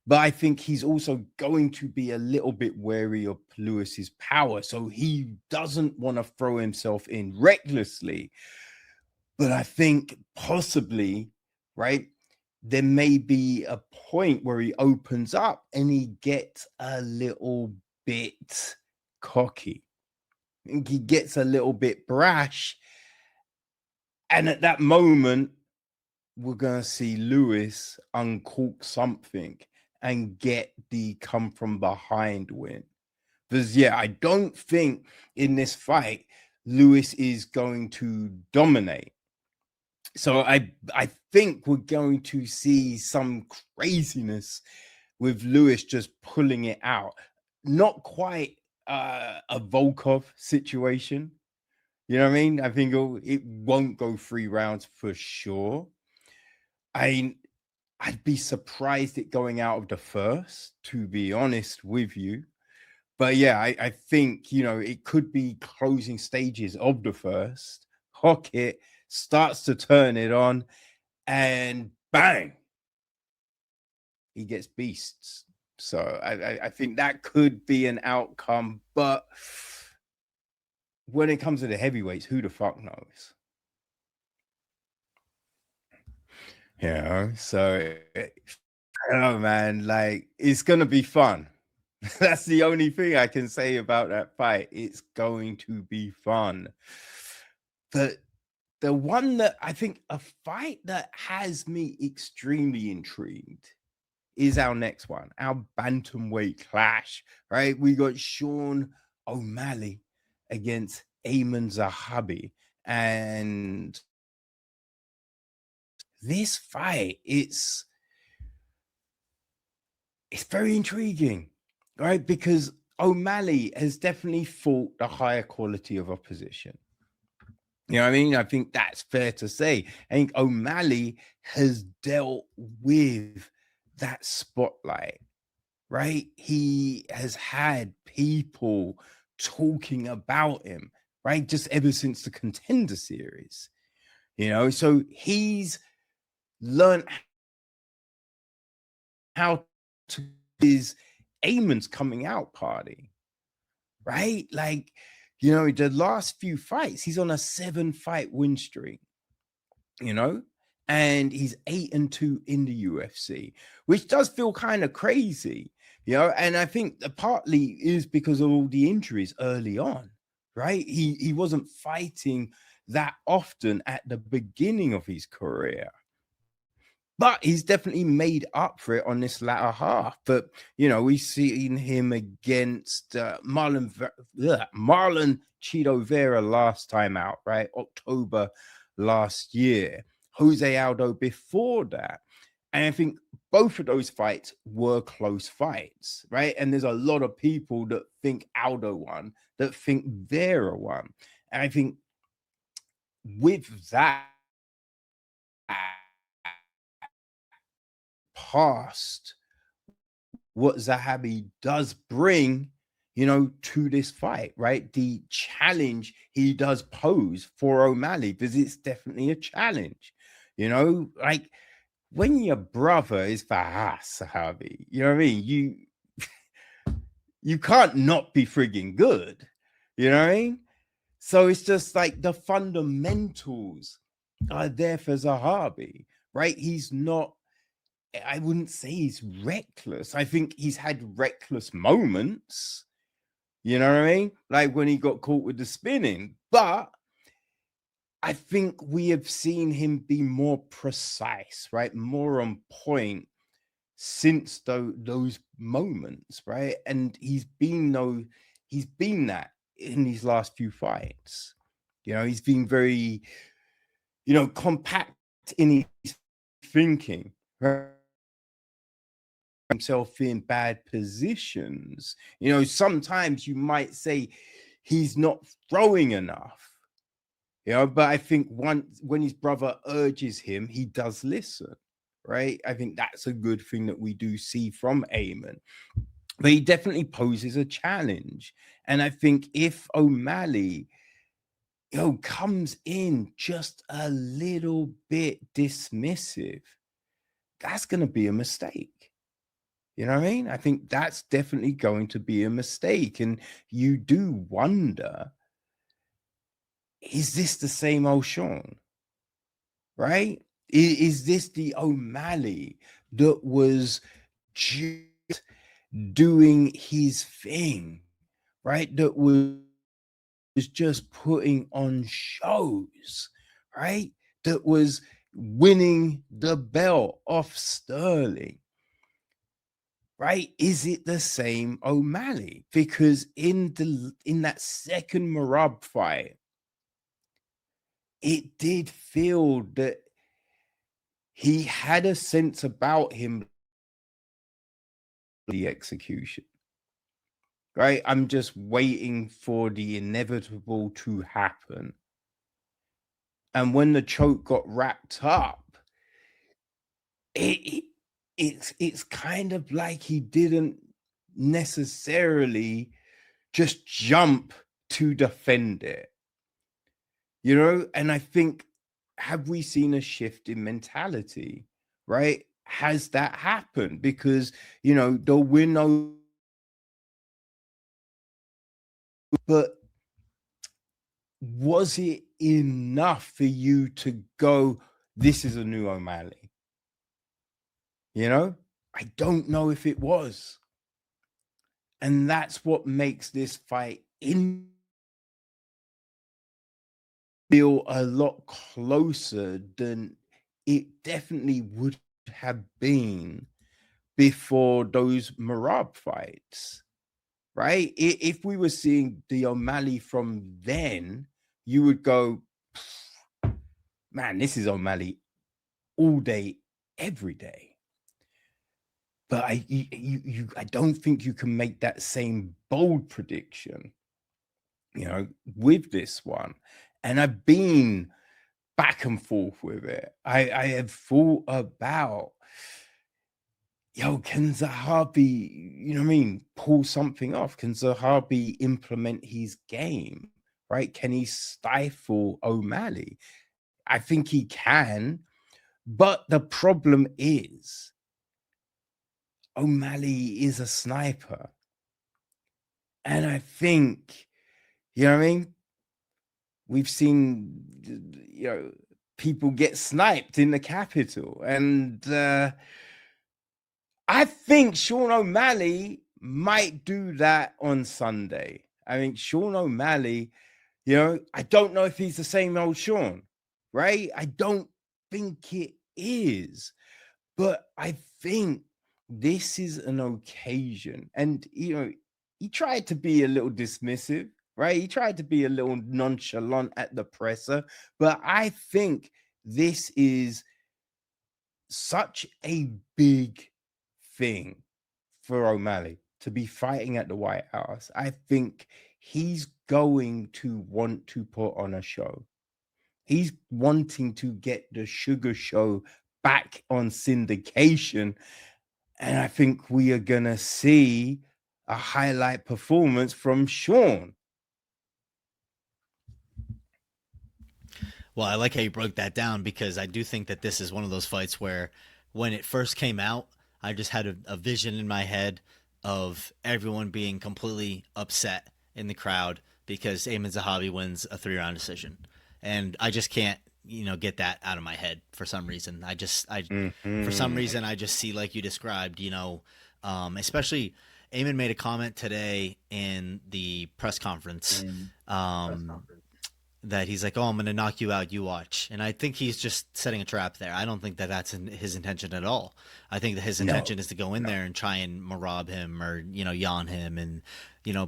But I think he's also going to be a little bit wary of Lewis's power. So he doesn't want to throw himself in recklessly. But I think possibly, right, there may be a point where he opens up and he gets a little bit cocky. He gets a little bit brash. And at that moment, we're going to see Lewis uncork something and get the come from behind win. Because, yeah, I don't think in this fight, Lewis is going to dominate. So I think we're going to see some craziness with Lewis just pulling it out. Not quite a Volkov situation. You know what I mean? I think it won't go 3 rounds for sure. I'd be surprised it going out of the first, to be honest with you. But yeah, I think, you know, it could be closing stages of the first. Hokit starts to turn it on and bang, he gets beasts. So I think that could be an outcome. But when it comes to the heavyweights, who the fuck knows? You know, so oh man, like it's gonna be fun. That's the only thing I can say about that fight. It's going to be fun. But the one that I think a fight that has me extremely intrigued is our next one, our bantamweight clash, right? We got Sean O'Malley against Aiemann Zahabi. And this fight, it's very intriguing, right? Because O'Malley has definitely fought the higher quality of opposition. You know what I mean? I think that's fair to say. I think O'Malley has dealt with that spotlight, right? He has had people talking about him, right? Just ever since the Contender Series, you know? So he's learned how to his Aimann's coming out party, right? Like, you know, the last few fights, he's on a 7-fight win streak. you know, and he's 8-2 in the UFC, which does feel kind of crazy, you know. And I think partly is because of all the injuries early on, right? He wasn't fighting that often at the beginning of his career. But he's definitely made up for it on this latter half. But, you know, we've seen him against Marlon Cheeto Vera last time out, right? October last year. Jose Aldo before that. And I think both of those fights were close fights, right? And there's a lot of people that think Aldo won, that think Vera won. And I think with that, past what Zahabi does bring, you know, to this fight, right? The challenge he does pose for O'Malley, because it's definitely a challenge, you know, like when your brother is Fahas Zahabi, you know what I mean? You can't not be frigging good, you know what I mean? So it's just like the fundamentals are there for Zahabi, right? He's not, I wouldn't say he's reckless. I think he's had reckless moments. You know what I mean? Like when he got caught with the spinning. But I think we have seen him be more precise, right? More on point since those moments, right? And he's been that in these last few fights. You know, he's been very, you know, compact in his thinking, right? Himself in bad positions. You know, sometimes you might say he's not throwing enough, you know, but I think once when his brother urges him, he does listen, right? I think that's a good thing that we do see from Aiemann. But he definitely poses a challenge. And I think if O'Malley, you know, comes in just a little bit dismissive, that's going to be a mistake. You know what I mean? I think that's definitely going to be a mistake. And you do wonder, is this the same old Sean? Right? Is this the O'Malley that was just doing his thing, right? That was just putting on shows, right? That was winning the belt off Sterling. Right? Is it the same O'Malley? Because in that second Marab fight, it did feel that he had a sense about him, the execution. Right? I'm just waiting for the inevitable to happen. And when the choke got wrapped up, it's kind of like he didn't necessarily just jump to defend it, you know. And I think, have we seen a shift in mentality, right? Has that happened? Because, you know, the winnow, but was it enough for you to go, this is a new O'Malley? You know, I don't know if it was. And that's what makes this fight feel a lot closer than it definitely would have been before those Marab fights, right? If we were seeing the O'Malley from then, you would go, man, this is O'Malley all day, every day. But I don't think you can make that same bold prediction, you know, with this one. And I've been back and forth with it. I have thought about, yo, can Zahabi, you know what I mean, pull something off? Can Zahabi implement his game, right? Can he stifle O'Malley? I think he can, but the problem is O'Malley is a sniper. And I think, you know what I mean? We've seen, you know, people get sniped in the capital. And I think Sean O'Malley might do that on Sunday. I think Sean O'Malley, I don't know if he's the same old Sean, right? I don't think it is, but I think this is an occasion. And, he tried to be a little dismissive, right? He tried to be a little nonchalant at the presser, but I think this is such a big thing for O'Malley to be fighting at the White House. I think he's going to want to put on a show. He's wanting to get the Sugar Show back on syndication. And I think we are going to see a highlight performance from Sean. Well, I like how you broke that down, because I do think that this is one of those fights where when it first came out, I just had a vision in my head of everyone being completely upset in the crowd because Aiemann Zahabi wins a 3-round decision. And I just can't, get that out of my head for some reason. For some reason, I just see, like you described, especially Aiemann made a comment today in the press conference. That he's like, oh, I'm going to knock you out, you watch. And I think he's just setting a trap there. I don't think that that's his intention at all. I think that his intention is to go in there and try and marob him, or, yawn him, and,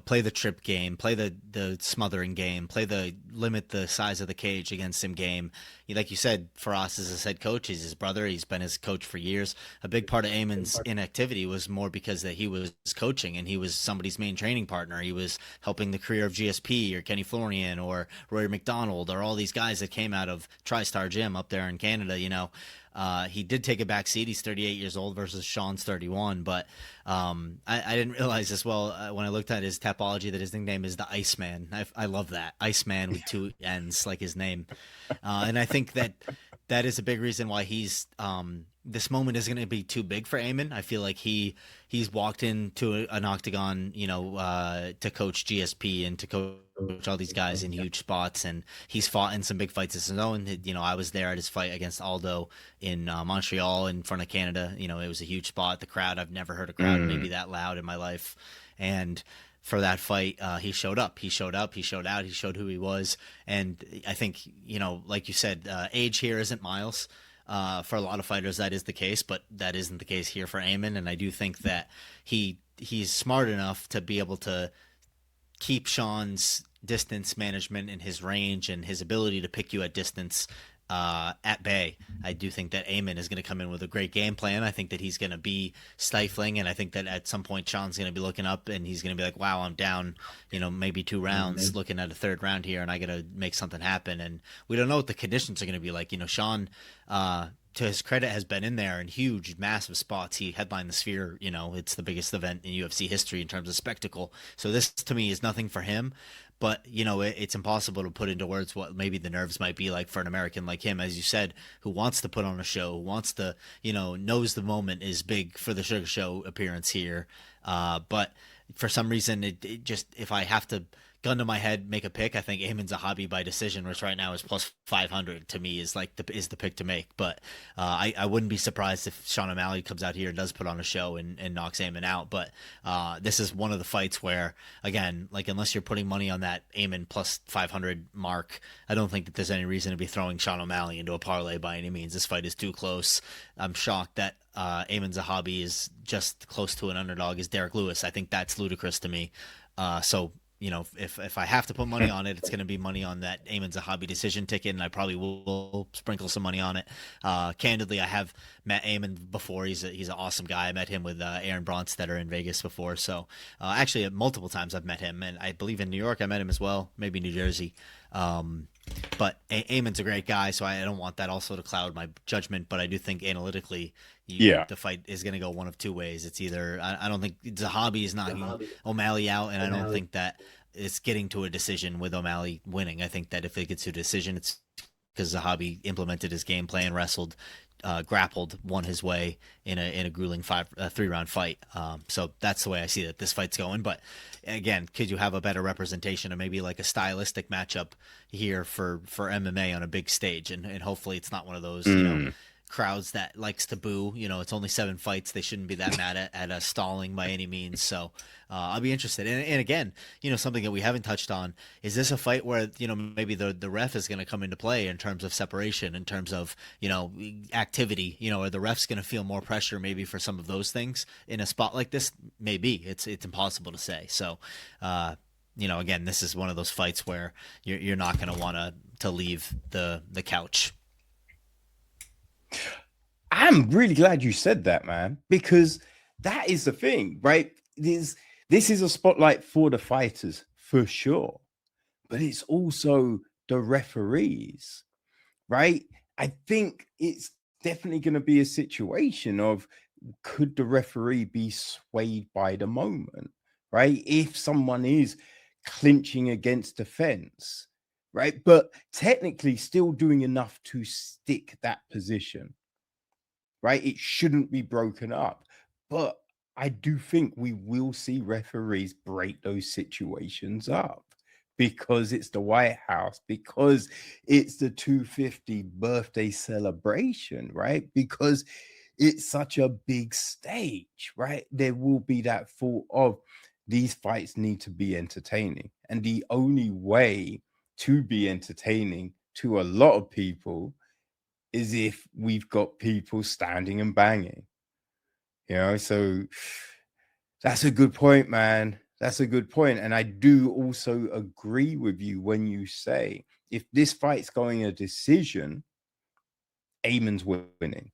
play the trip game, play the smothering game, play the limit the size of the cage against him game. Like you said, Faraz is his head coach. He's his brother. He's been his coach for years. A big part of Aimann's inactivity was more because that he was coaching and he was somebody's main training partner. He was helping the career of GSP or Kenny Florian or Rory McDonald or all these guys that came out of TriStar Gym up there in Canada, He did take a back seat. He's 38 years old versus Sean's 31. But I didn't realize as well when I looked at his Tapology that his nickname is the Iceman. I love that. Iceman with 2 N's like his name. And I think that is a big reason why he's this moment is going to be too big for Aiemann. I feel like he's walked into an octagon, to coach GSP and to coach all these guys in huge spots, and he's fought in some big fights of his own. I was there at his fight against Aldo in Montreal in front of Canada. It was a huge spot. The crowd, I've never heard a crowd maybe that loud in my life. And for that fight, he showed up. He showed out. He showed who he was. And I think, like you said, age here isn't miles. For a lot of fighters, that is the case, but that isn't the case here for Aiemann. And I do think that he's smart enough to be able to keep Sean's distance management and his range and his ability to pick you at distance at bay. I do think that Aiemann is going to come in with a great game plan. I think that he's going to be stifling, and I think that at some point Sean's going to be looking up and he's going to be like, wow, I'm down, maybe 2 rounds, looking at a 3rd round here, and I got to make something happen. And we don't know what the conditions are going to be like. Sean, to his credit, has been in there in huge, massive spots. He headlined the Sphere. It's the biggest event in UFC history in terms of spectacle. So this, to me, is nothing for him. But, it's impossible to put into words what maybe the nerves might be like for an American like him, as you said, who wants to put on a show, who wants to, knows the moment is big for the Sugar Show appearance here. But for some reason, it just, if I have to gun to my head, make a pick, I think Aiemann Zahabi by decision, which right now is plus 500 to me, is like the pick to make. But I wouldn't be surprised if Sean O'Malley comes out here and does put on a show and knocks Aiemann out. But this is one of the fights where, again, like, unless you're putting money on that Aiemann plus 500 mark, I don't think that there's any reason to be throwing Sean O'Malley into a parlay by any means. This fight is too close. I'm shocked that Aiemann Zahabi is just close to an underdog as Derrick Lewis. I think that's ludicrous to me. So if I have to put money on it, it's going to be money on that Aiemann Zahabi decision ticket, and I probably will sprinkle some money on it. Candidly, I have met Aiemann before. He's an awesome guy. I met him with Aaron Bronstetter in Vegas before. So actually, multiple times I've met him, and I believe in New York I met him as well, maybe New Jersey. But Aimann's a great guy, so I don't want that also to cloud my judgment. But I do think analytically, the fight is going to go one of 2 ways. It's either I don't think Zahabi is knocking O'Malley out, and I don't think that it's getting to a decision with O'Malley winning. I think that if it gets to a decision, it's because Zahabi implemented his game plan, wrestled, grappled, won his way in a grueling 3-round fight. So that's the way I see that this fight's going. But again, could you have a better representation of maybe like a stylistic matchup here for MMA on a big stage? And hopefully it's not one of those, crowds that likes to boo. It's only 7 fights. They shouldn't be that mad at stalling by any means. So I'll be interested. And again, something that we haven't touched on is this a fight where, maybe the ref is going to come into play in terms of separation, in terms of, activity, or the ref's going to feel more pressure maybe for some of those things in a spot like this? Maybe. It's impossible to say. So, again, this is one of those fights where you're not going to want to leave the couch. I'm really glad you said that, man, because that is the thing, right? This is a spotlight for the fighters for sure, but it's also the referees, right? I think it's definitely going to be a situation of, could the referee be swayed by the moment, right? If someone is clinching against the fence, right? But technically still doing enough to stick that position, right? It shouldn't be broken up. But I do think we will see referees break those situations up, because it's the White House, because it's the 250 birthday celebration, right? Because it's such a big stage, right? There will be that thought of, these fights need to be entertaining. And the only way to be entertaining to a lot of people is if we've got people standing and banging, so that's a good point, man. That's a good point. And I do also agree with you when you say, if this fight's going a decision, Aieman's winning.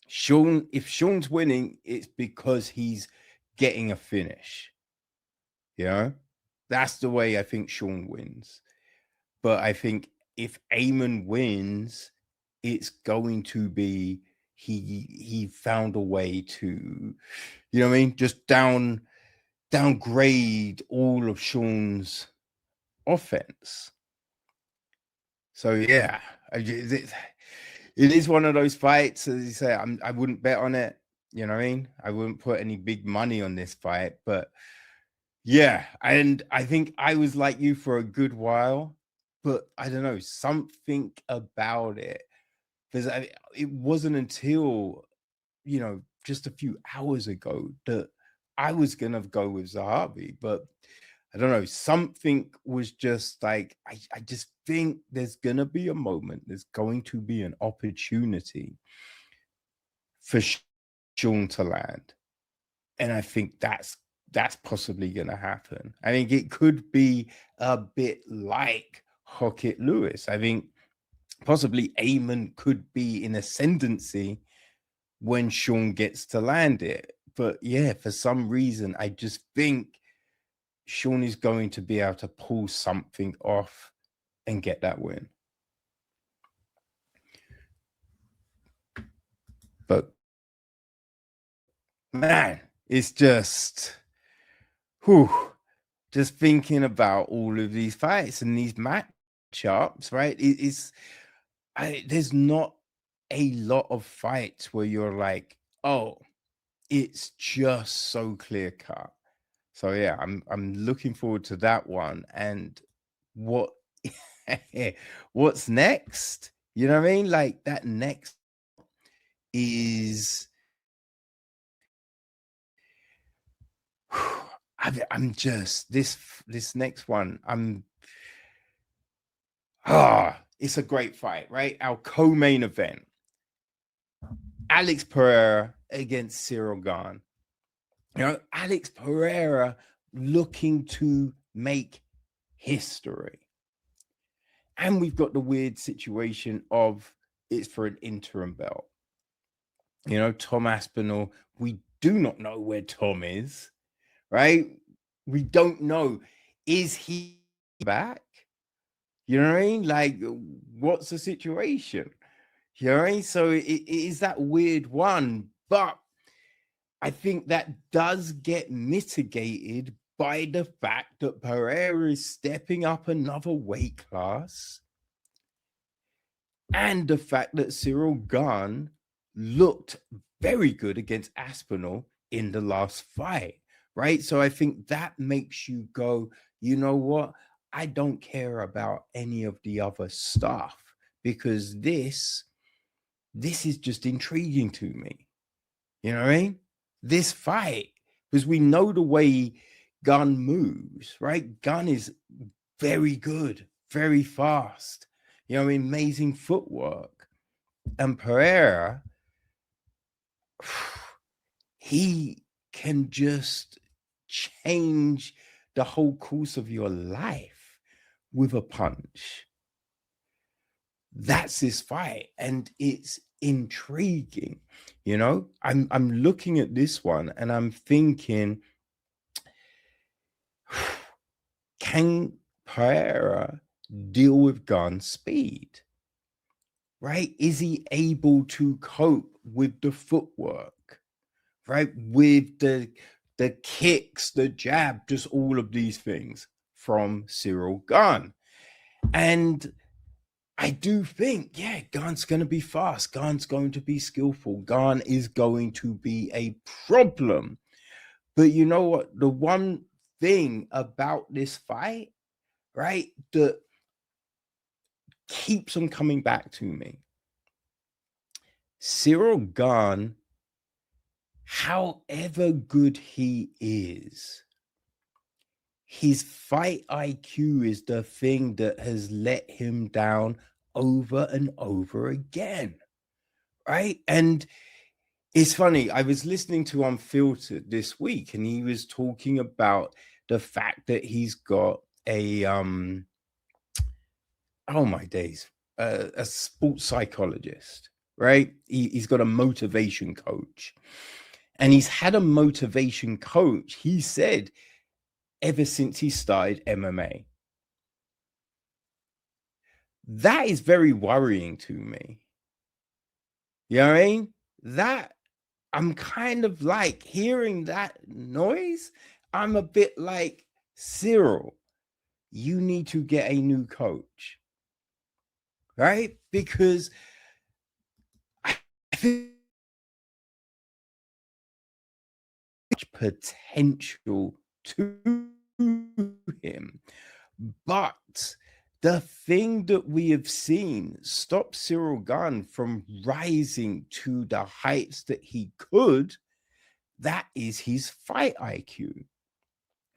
If Sean's winning, it's because he's getting a finish. That's the way I think Sean wins. But I think if Aiemann wins, it's going to be he found a way to, just downgrade all of Sean's offense. So yeah, it is one of those fights, as you say. I wouldn't bet on it. I wouldn't put any big money on this fight, but yeah, and I think I was like you for a good while, but I don't know, something about it. Because it wasn't until, just a few hours ago that I was going to go with Zahabi. But I don't know, something was just like, I just think there's going to be a moment, there's going to be an opportunity for Sean to land. And I think that's possibly going to happen. I think it could be a bit like Hokit Lewis. I think possibly Aiemann could be in ascendancy when Sean gets to land it. But yeah, for some reason, I just think Sean is going to be able to pull something off and get that win. But man, it's just, just thinking about all of these fights and these matchups, right? There's not a lot of fights where you're like, oh, it's just so clear cut. So yeah, I'm looking forward to that one. And what's next? You know what I mean? Like, that next is I'm just this next one. It's a great fight, right? Our co-main event. Alex Pereira against Ciryl Gane. Alex Pereira looking to make history. And we've got the weird situation of it's for an interim belt. Tom Aspinall, we do not know where Tom is, right? We don't know. Is he back? You know what I mean? Like, what's the situation? You know what I mean? So it is that weird one, but I think that does get mitigated by the fact that Pereira is stepping up another weight class. and the fact that Ciryl Gane looked very good against Aspinall in the last fight, right? So I think that makes you go, you know what? I don't care about any of the other stuff because this is just intriguing to me. You know what I mean? This fight, because we know the way Gun moves, right? Gun is very good, very fast, you know, amazing footwork. And Pereira, he can just change the whole course of your life with a punch. That's this fight, and it's intriguing. You know, I'm looking at this one and I'm thinking, can Pereira deal with Gun's speed? Right? Is he able to cope with the footwork? Right? With the kicks, the jab, just all of these things from Ciryl Gane. And I do think, yeah, Gane's going to be fast. Gane's going to be skillful. Gane is going to be a problem. But you know what? The one thing about this fight, right, that keeps on coming back to me. Ciryl Gane, however good he is, his fight IQ is the thing that has let him down over and over again, right? And it's funny, I was listening to Unfiltered this week, and he was talking about the fact that he's got a oh my days, a sports psychologist, right? He's got a motivation coach, and he's had a motivation coach, he said, ever since he started MMA. That is very worrying to me. You know what I mean? That I'm kind of like hearing that noise. I'm a bit like, Ciryl, you need to get a new coach, right? Because I think potential to him, but the thing that we have seen stop Ciryl Gane from rising to the heights that he could, that is his fight IQ.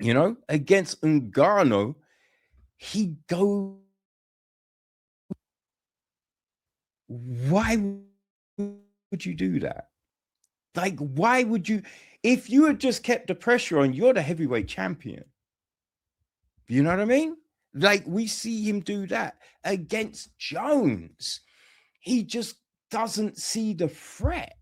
You know, against Ngannou, he goes, why would you do that? Like, why would you? If you had just kept the pressure on, you're the heavyweight champion. You know what I mean? Like, we see him do that against Jones. He just doesn't see the threat.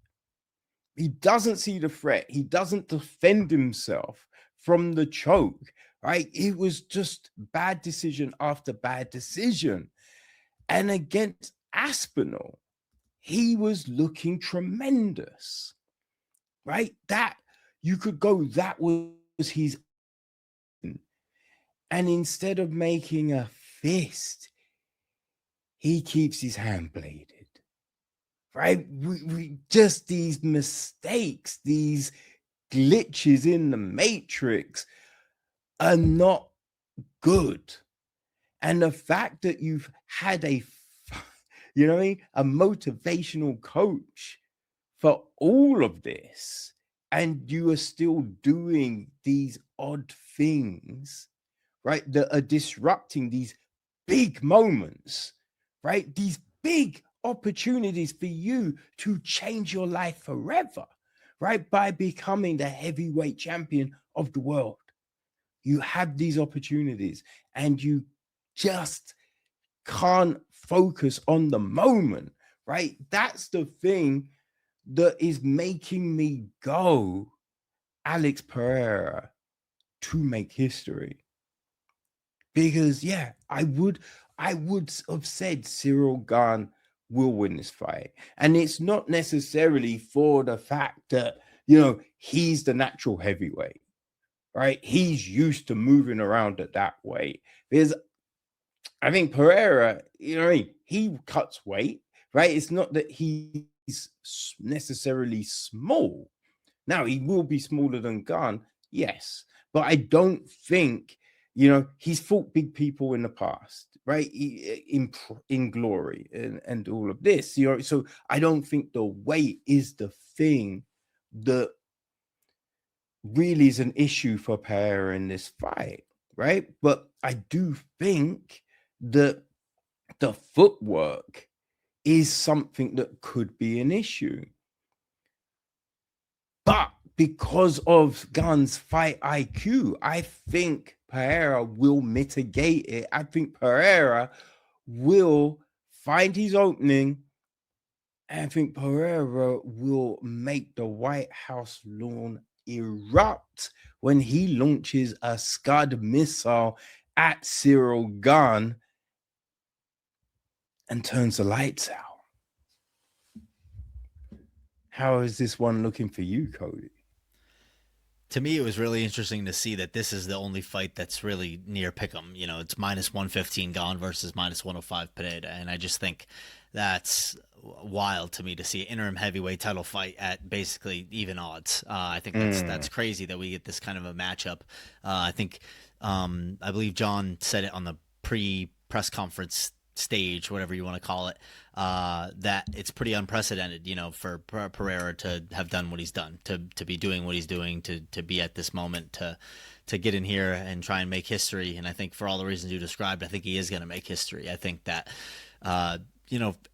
He doesn't see the threat. He doesn't defend himself from the choke, right? It was just bad decision after bad decision. And against Aspinall, he was looking tremendous, right? That you could go, that was his. And instead of making a fist, he keeps his hand bladed, right? We just these mistakes, these glitches in the matrix are not good. And the fact that you've had a, you know what I mean, a motivational coach for all of this, and you are still doing these odd things, right, that are disrupting these big moments, right? These big opportunities for you to change your life forever, right? By becoming the heavyweight champion of the world. You have these opportunities and you just can't focus on the moment, right? That's the thing that is making me go Alex Pereira to make history. Because yeah, I would have said Ciryl Gane will win this fight. And it's not necessarily for the fact that, you know, he's the natural heavyweight, right? He's used to moving around at that weight. Because I think Pereira, you know what I mean? He cuts weight, right? It's not that he's necessarily small. Now, he will be smaller than Gane, yes, but I don't think, he's fought big people in the past, right? In glory and all of this, so I don't think the weight is the thing that really is an issue for Pereira in this fight, right? But I do think that the footwork is something that could be an issue. But because of Gane's fight IQ, I think Pereira will mitigate it. I think Pereira will find his opening. And I think Pereira will make the White House lawn erupt when he launches a Scud missile at Ciryl Gane and turns the lights out. How is this one looking for you, Cody? To me, it was really interesting to see that this is the only fight that's really near pick'em. It's minus 115 Gane versus minus 105 Pereira, and I just think that's wild to me to see an interim heavyweight title fight at basically even odds. I think that's crazy that we get this kind of a matchup. I think I believe John said it on the pre-press conference stage, whatever you want to call it, that it's pretty unprecedented, for Pereira to have done what he's done, to be doing what he's doing, to be at this moment, to get in here and try and make history. And I think for all the reasons you described, I think he is going to make history. I think that,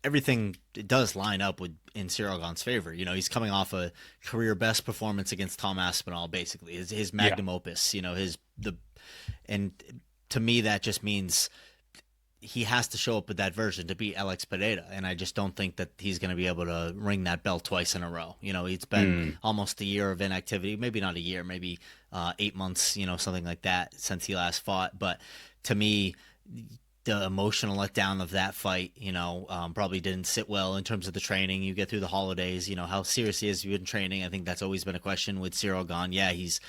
everything does line up in Ciryl Gane's favor. He's coming off a career best performance against Tom Aspinall, basically his magnum opus, and to me, that just means he has to show up with that version to beat Alex Pereira, and I just don't think that he's going to be able to ring that belt twice in a row. It's been almost a year of inactivity, maybe not a year, maybe 8 months, something like that since he last fought. But to me, the emotional letdown of that fight, probably didn't sit well in terms of the training. You get through the holidays, how serious he is in training. I think that's always been a question with Ciryl Gane. Yeah, he's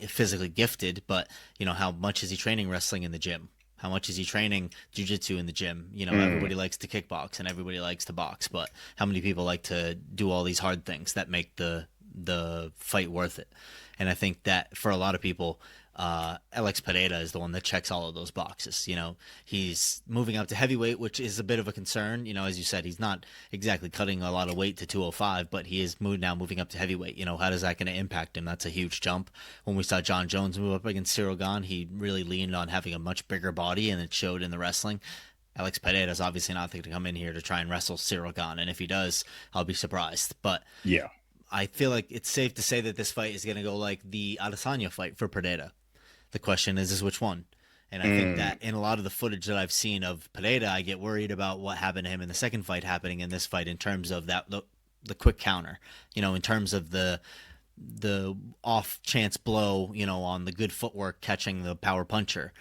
physically gifted, but how much is he training wrestling in the gym? How much is he training jiu-jitsu in the gym? Everybody likes to kickbox and everybody likes to box, but how many people like to do all these hard things that make the fight worth it? And I think that for a lot of people, Alex Pereira is the one that checks all of those boxes. He's moving up to heavyweight, which is a bit of a concern. As you said, he's not exactly cutting a lot of weight to 205, but he is now moving up to heavyweight. How does that going to impact him? That's a huge jump. When we saw John Jones move up against Ciryl Gane, he really leaned on having a much bigger body, and it showed in the wrestling. Alex Pereira is obviously not going to come in here to try and wrestle Ciryl Gane, and if he does, I'll be surprised. But yeah, I feel like it's safe to say that this fight is going to go like the Adesanya fight for Pereira. The question is which one? And I think that in a lot of the footage that I've seen of Pereira, I get worried about what happened to him in the second fight happening in this fight in terms of that the quick counter, in terms of the off chance blow, on the good footwork catching the power puncher.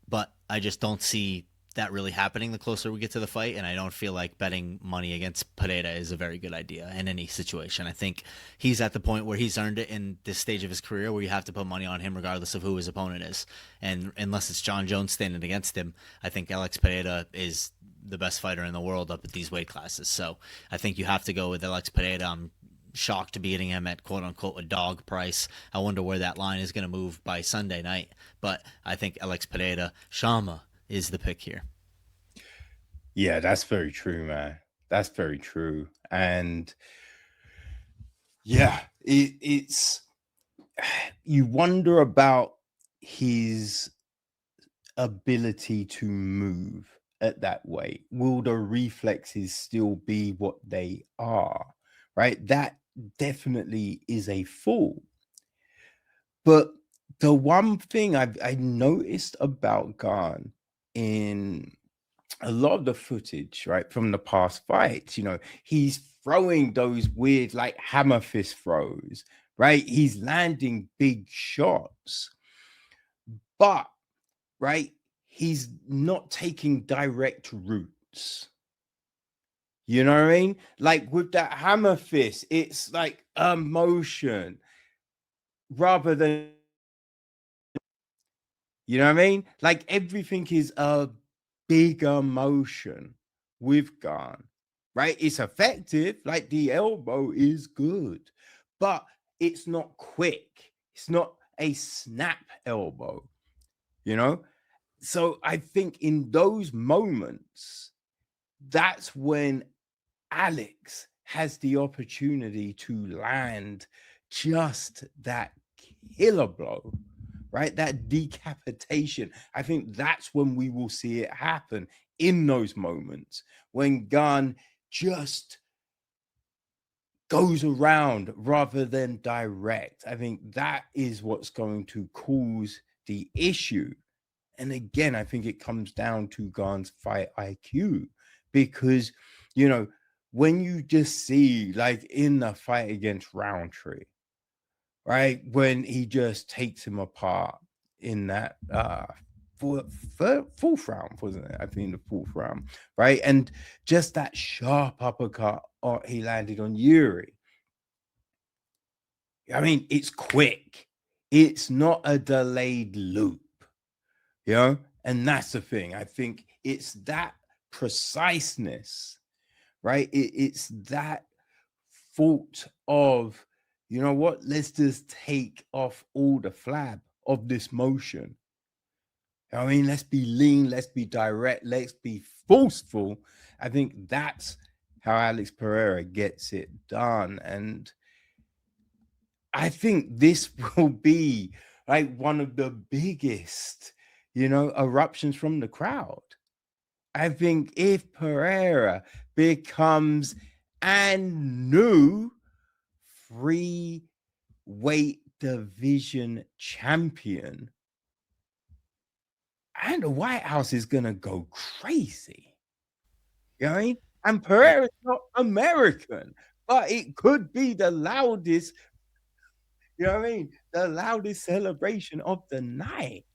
But I just don't see that really happening the closer we get to the fight, and I don't feel like betting money against Pereira is a very good idea in any situation. I think he's at the point where he's earned it in this stage of his career where you have to put money on him regardless of who his opponent is. And unless it's John Jones standing against him, I think Alex Pereira is the best fighter in the world up at these weight classes. So I think you have to go with Alex Pereira. I'm shocked to be getting him at quote-unquote a dog price. I wonder where that line is going to move by Sunday night. But I think Alex Pereira, Shama, is the pick here. Yeah, that's very true, man. That's very true. And yeah, it's you wonder about his ability to move at that weight. Will the reflexes still be what they are? Right? That definitely is a fall. But the one thing I noticed about Gane in a lot of the footage, right, from the past fights, he's throwing those weird, like, hammer fist throws, right? He's landing big shots, but, right, he's not taking direct routes. You know what I mean? Like, with that hammer fist, it's like a motion rather than, you know what I mean? Like, everything is a bigger motion with Gane. right? It's effective. Like the elbow is good, but it's not quick. It's not a snap elbow, you know? So I think in those moments, that's when Alex has the opportunity to land just that killer blow, right? That decapitation. I think that's when we will see it happen, in those moments when Gane just goes around rather than direct. I think that is what's going to cause the issue. And again, I think it comes down to Gane's fight IQ, because, you know, when you just see, like in the fight against Roundtree, right, when he just takes him apart in that fourth round, wasn't it? I think the fourth round, right? And just that sharp uppercut he landed on Yuri. I mean, it's quick. It's not a delayed loop, you know? And that's the thing. I think it's that preciseness, right? It's that thought of, you know what? Let's just take off all the flab of this motion. I mean, let's be lean, let's be direct, let's be forceful. I think that's how Alex Pereira gets it done. And I think this will be like one of the biggest, you know, eruptions from the crowd. I think if Pereira becomes a new free weight division champion, and the White House is going to go crazy. You know what I mean? And Pereira's not American, but it could be the loudest, you know what I mean? The loudest celebration of the night.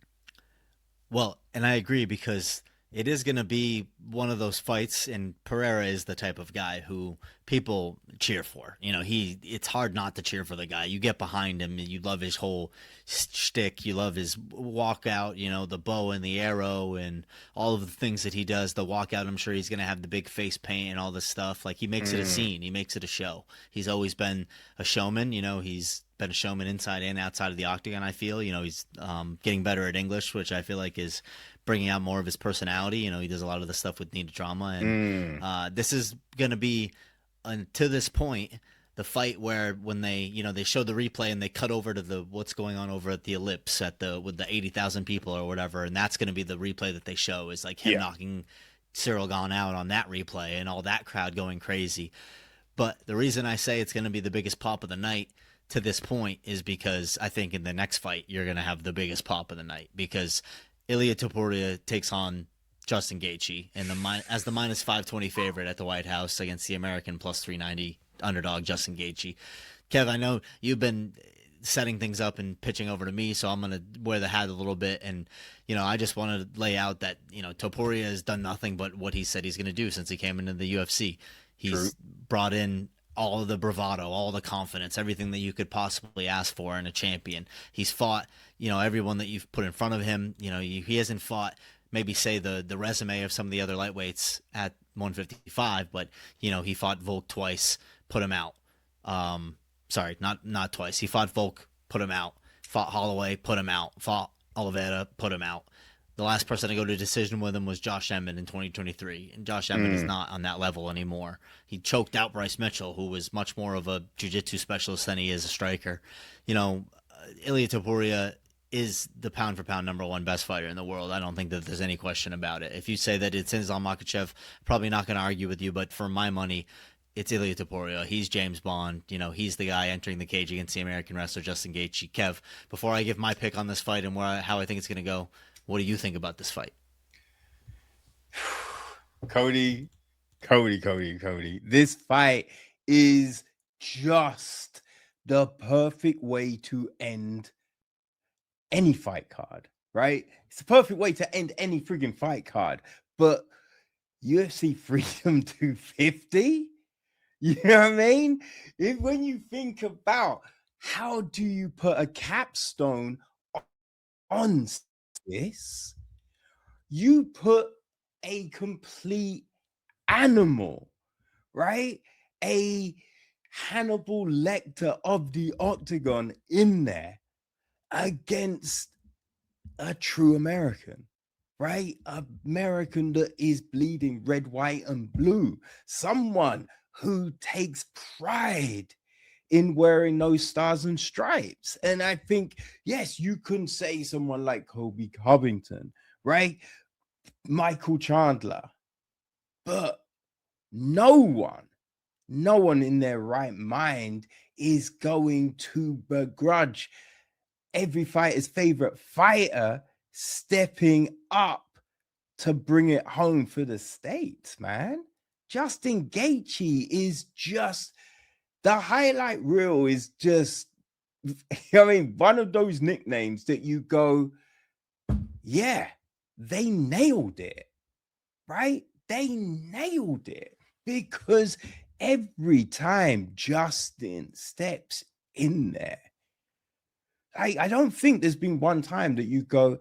Well, and I agree, because it is going to be one of those fights, and Pereira is the type of guy who people cheer for. You know, it's hard not to cheer for the guy. You get behind him, and you love his whole shtick. You love his walkout, you know, the bow and the arrow and all of the things that he does. The walkout, I'm sure he's going to have the big face paint and all this stuff. Like, he makes it a scene. He makes it a show. He's always been a showman. You know, he's been a showman inside and outside of the octagon, I feel. You know, he's getting better at English, which I feel like is bringing out more of his personality. You know, he does a lot of the stuff with Need Drama, and this is going to be, to this point, the fight where when they, you know, they show the replay and they cut over to the what's going on over at the Ellipse with the 80,000 people or whatever, and that's going to be the replay that they show, is like him knocking Ciryl Gane out on that replay and all that crowd going crazy. But the reason I say it's going to be the biggest pop of the night to this point is because I think in the next fight you're going to have the biggest pop of the night, because Ilia Topuria takes on Justin Gaethje as the minus 520 favorite at the White House against the American plus 390 underdog Justin Gaethje. Kev, I know you've been setting things up and pitching over to me, so I'm going to wear the hat a little bit. And, you know, I just want to lay out that, you know, Topuria has done nothing but what he said he's going to do since he came into the UFC. He's brought in all of the bravado, all the confidence, everything that you could possibly ask for in a champion. He's fought, you know, everyone that you've put in front of him. You know, he hasn't fought maybe say the resume of some of the other lightweights at 155, but, you know, he fought Volk twice, put him out. Sorry, not twice. He fought Volk, put him out. Fought Holloway, put him out. Fought Oliveira, put him out. The last person to go to decision with him was Josh Emmett in 2023, and Josh Emmett is not on that level anymore. He choked out Bryce Mitchell, who was much more of a jiu-jitsu specialist than he is a striker. You know, Ilia Topuria is the pound-for-pound number one best fighter in the world. I don't think that there's any question about it. If you say that it's Islam Makhachev, probably not going to argue with you, but for my money, it's Ilia Topuria. He's James Bond. You know, he's the guy entering the cage against the American wrestler Justin Gaethje. Kev, before I give my pick on this fight and how I think it's going to go, what do you think about this fight? Cody. This fight is just the perfect way to end any fight card, right? It's the perfect way to end any friggin' fight card. But UFC Freedom 250, you know what I mean? When you think about how do you put a capstone on this, you put a complete animal, right? A Hannibal Lecter of the octagon in there against a true American, right? American that is bleeding red, white, and blue. Someone who takes pride in wearing those stars and stripes. And I think, yes, you can say someone like Kobe Covington, right? Michael Chandler, but no one in their right mind is going to begrudge every fighter's favorite fighter stepping up to bring it home for the States, man. Justin Gaethje is just, the highlight reel is just, I mean, one of those nicknames that you go, yeah, they nailed it, right? They nailed it, because every time Justin steps in there, I don't think there's been one time that you go,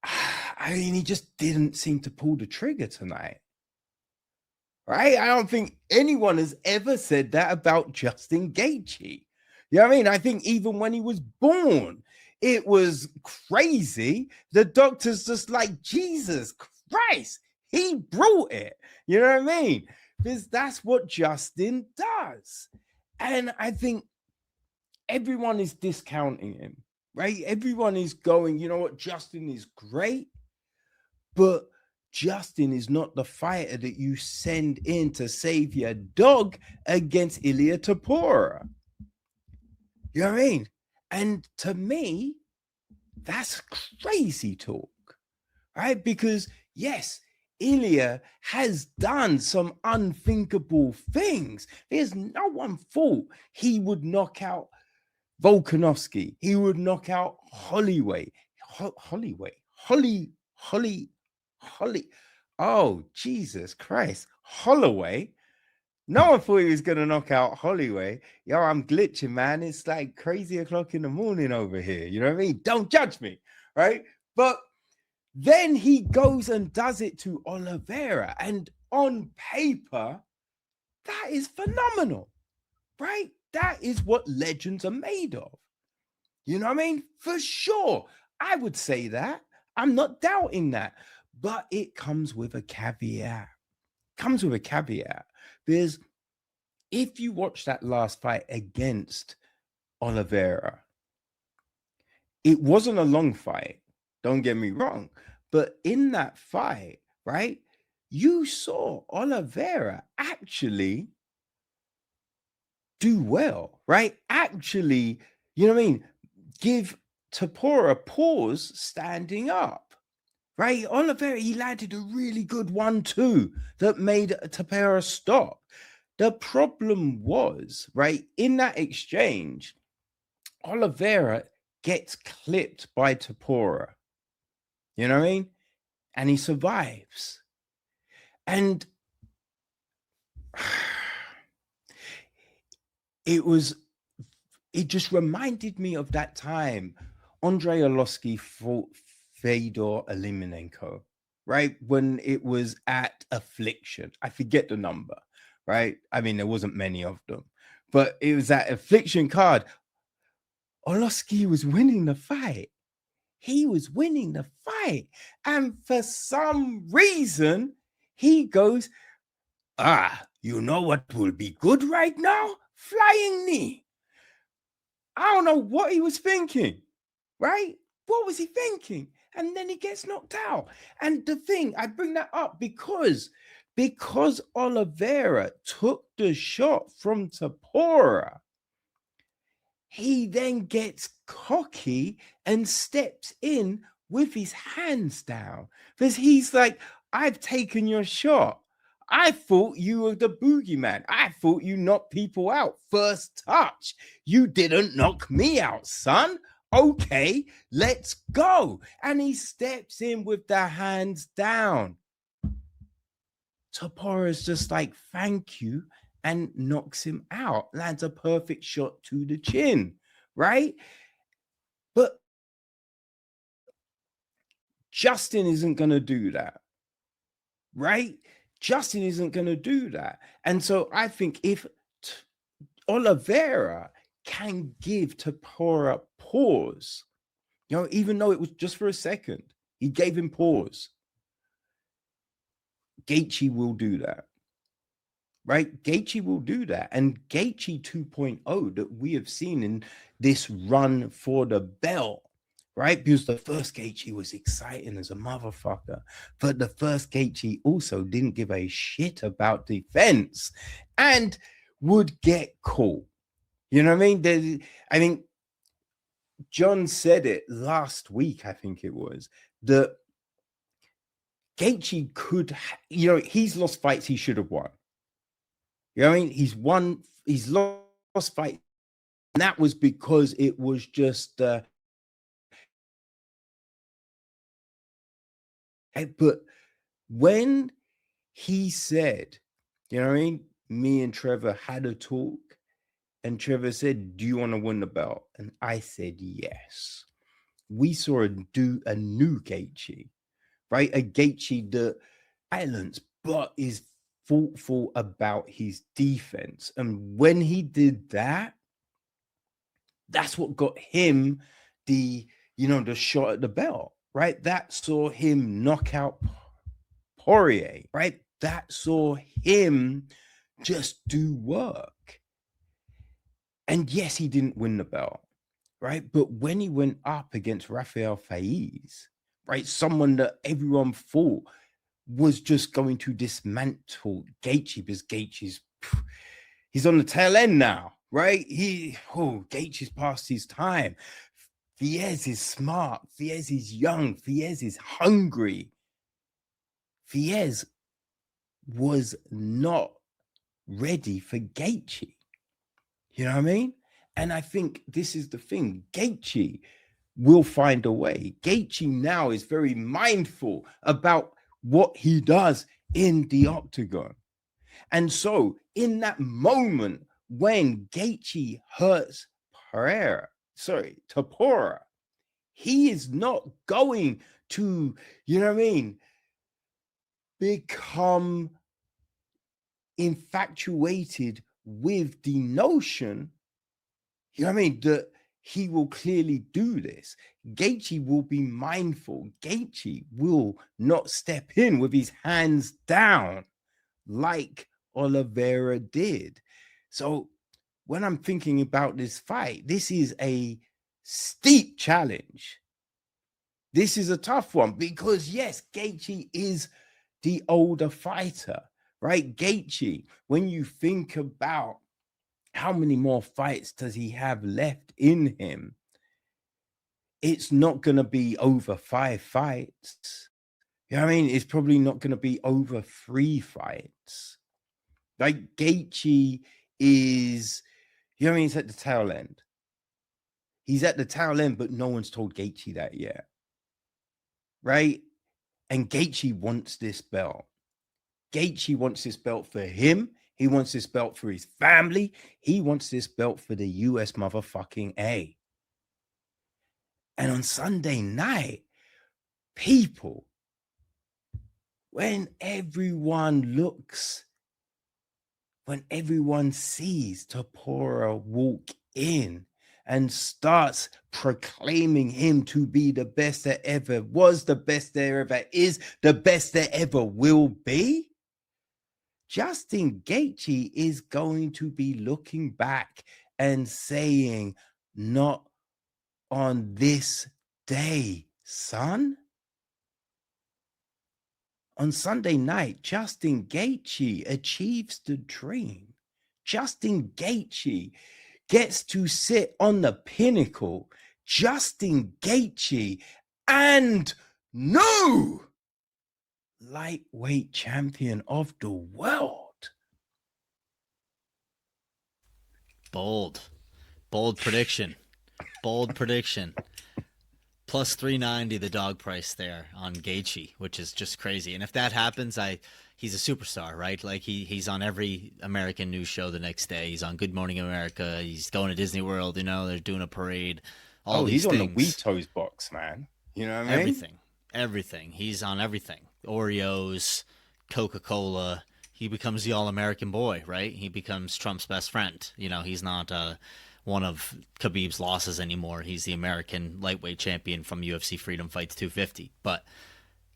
I mean, he just didn't seem to pull the trigger tonight. Right? I don't think anyone has ever said that about Justin Gaethje. You know what I mean? I think even when he was born, it was crazy. The doctor's just like, Jesus Christ, he brought it. You know what I mean? Because that's what Justin does. And I think everyone is discounting him, right? Everyone is going, you know what, Justin is great, but Justin is not the fighter that you send in to save your dog against Ilia Topuria. You know what I mean? And to me, that's crazy talk, right? Because yes, Ilia has done some unthinkable things. There's no one thought he would knock out Volkanovski. He would knock out Holloway. Holly. Oh, Jesus Christ. Holloway. No one thought he was going to knock out Holloway. Yo, I'm glitching, man. It's like crazy o'clock in the morning over here. You know what I mean? Don't judge me, right? But then he goes and does it to Oliveira. And on paper, that is phenomenal, right? That is what legends are made of. You know what I mean? For sure. I would say that. I'm not doubting that. But it comes with a caveat. Because if you watch that last fight against Oliveira, it wasn't a long fight. Don't get me wrong. But in that fight, right, you saw Oliveira actually do well, right? Actually, you know what I mean? Give Topuria pause standing up, right? Oliveira, he landed a really good 1-2 that made Topuria stop. The problem was, right, in that exchange, Oliveira gets clipped by Topuria. You know what I mean? And he survives. And it just reminded me of that time Andrei Arlovski fought Fedor Emelianenko, right? When it was at Affliction. I forget the number, right? I mean, there wasn't many of them, but it was that Affliction card. Arlovski was winning the fight. He was winning the fight. And for some reason, he goes, you know what will be good right now? Flying knee. I don't know what he was thinking, right? What was he thinking? And then he gets knocked out. And the thing, I bring that up because Oliveira took the shot from Topuria, he then gets cocky and steps in with his hands down. Because he's like, I've taken your shot. I thought you were the boogeyman. I thought you knocked people out. First touch. You didn't knock me out, son. Okay, let's go. And he steps in with the hands down. Topuria's just like, thank you, and knocks him out. Lands a perfect shot to the chin, right? But Justin isn't going to do that, right? Justin isn't going to do that. And so I think if Oliveira can give Topuria pause, even though it was just for a second, he gave him pause. Gaethje will do that. Right? Gaethje will do that. And Gaethje 2.0 that we have seen in this run for the belt, right? Because the first Gaethje was exciting as a motherfucker. But the first Gaethje also didn't give a shit about defense and would get caught. You know what I mean? John said it last week, I think it was, that Gaethje could, he's lost fights he should have won. You know what I mean? He's lost fight. And that was because it was just but when he said, you know what I mean? Me and Trevor had a talk, and Trevor said, "Do you want to win the belt?" And I said, yes. We saw a new Gaethje, right? A Gaethje that violence, but is thoughtful about his defense. And when he did that, that's what got him the shot at the belt, right? That saw him knock out Poirier, right? That saw him just do work. And yes, he didn't win the belt, right? But when he went up against Rafael Faiz, right, someone that everyone thought was just going to dismantle Gaethje, because he's on the tail end now, right? Gaethje's past his time. Faiz is smart. Faiz is young. Faiz is hungry. Faiz was not ready for Gaethje. You know what I mean? And I think this is the thing. Gaethje will find a way. Gaethje now is very mindful about what he does in the octagon. And so in that moment when Gaethje hurts Topuria, he is not going to, you know what I mean, become infatuated with the notion, you know what I mean, that he will clearly do this. Gaethje will be mindful. Gaethje will not step in with his hands down like Oliveira did. So when I'm thinking about this fight, this is a steep challenge. This is a tough one because, yes, Gaethje is the older fighter, right? Gaethje, when you think about how many more fights does he have left in him, it's not going to be over 5 fights. You know what I mean? It's probably not going to be over 3 fights. Like Gaethje is, you know what I mean? He's at the tail end. He's at the tail end, but no one's told Gaethje that yet. Right? And Gaethje wants this belt. Gaethje wants this belt for him. He wants this belt for his family. He wants this belt for the US motherfucking A. And on Sunday night, people, when everyone sees Topuria walk in and starts proclaiming him to be the best that ever was, the best there ever is, the best there ever will be, Justin Gaethje is going to be looking back and saying, not on this day, son. On Sunday night, Justin Gaethje achieves the dream. Justin Gaethje gets to sit on the pinnacle. Justin Gaethje and no lightweight champion of the world. Bold prediction. Bold prediction. Plus 390 the dog price there on Gaethje, which is just crazy. And if that happens, he's a superstar, right? Like he's on every American news show the next day. He's on Good Morning America. He's going to Disney World. You know, they're doing a parade. All these things. He's on the Weetos box, man. You know what I mean? Everything. He's on everything. Oreos, Coca-Cola, he becomes the all-American boy, right? He becomes Trump's best friend. He's not one of Khabib's losses anymore. He's the American lightweight champion from UFC Freedom Fights 250. But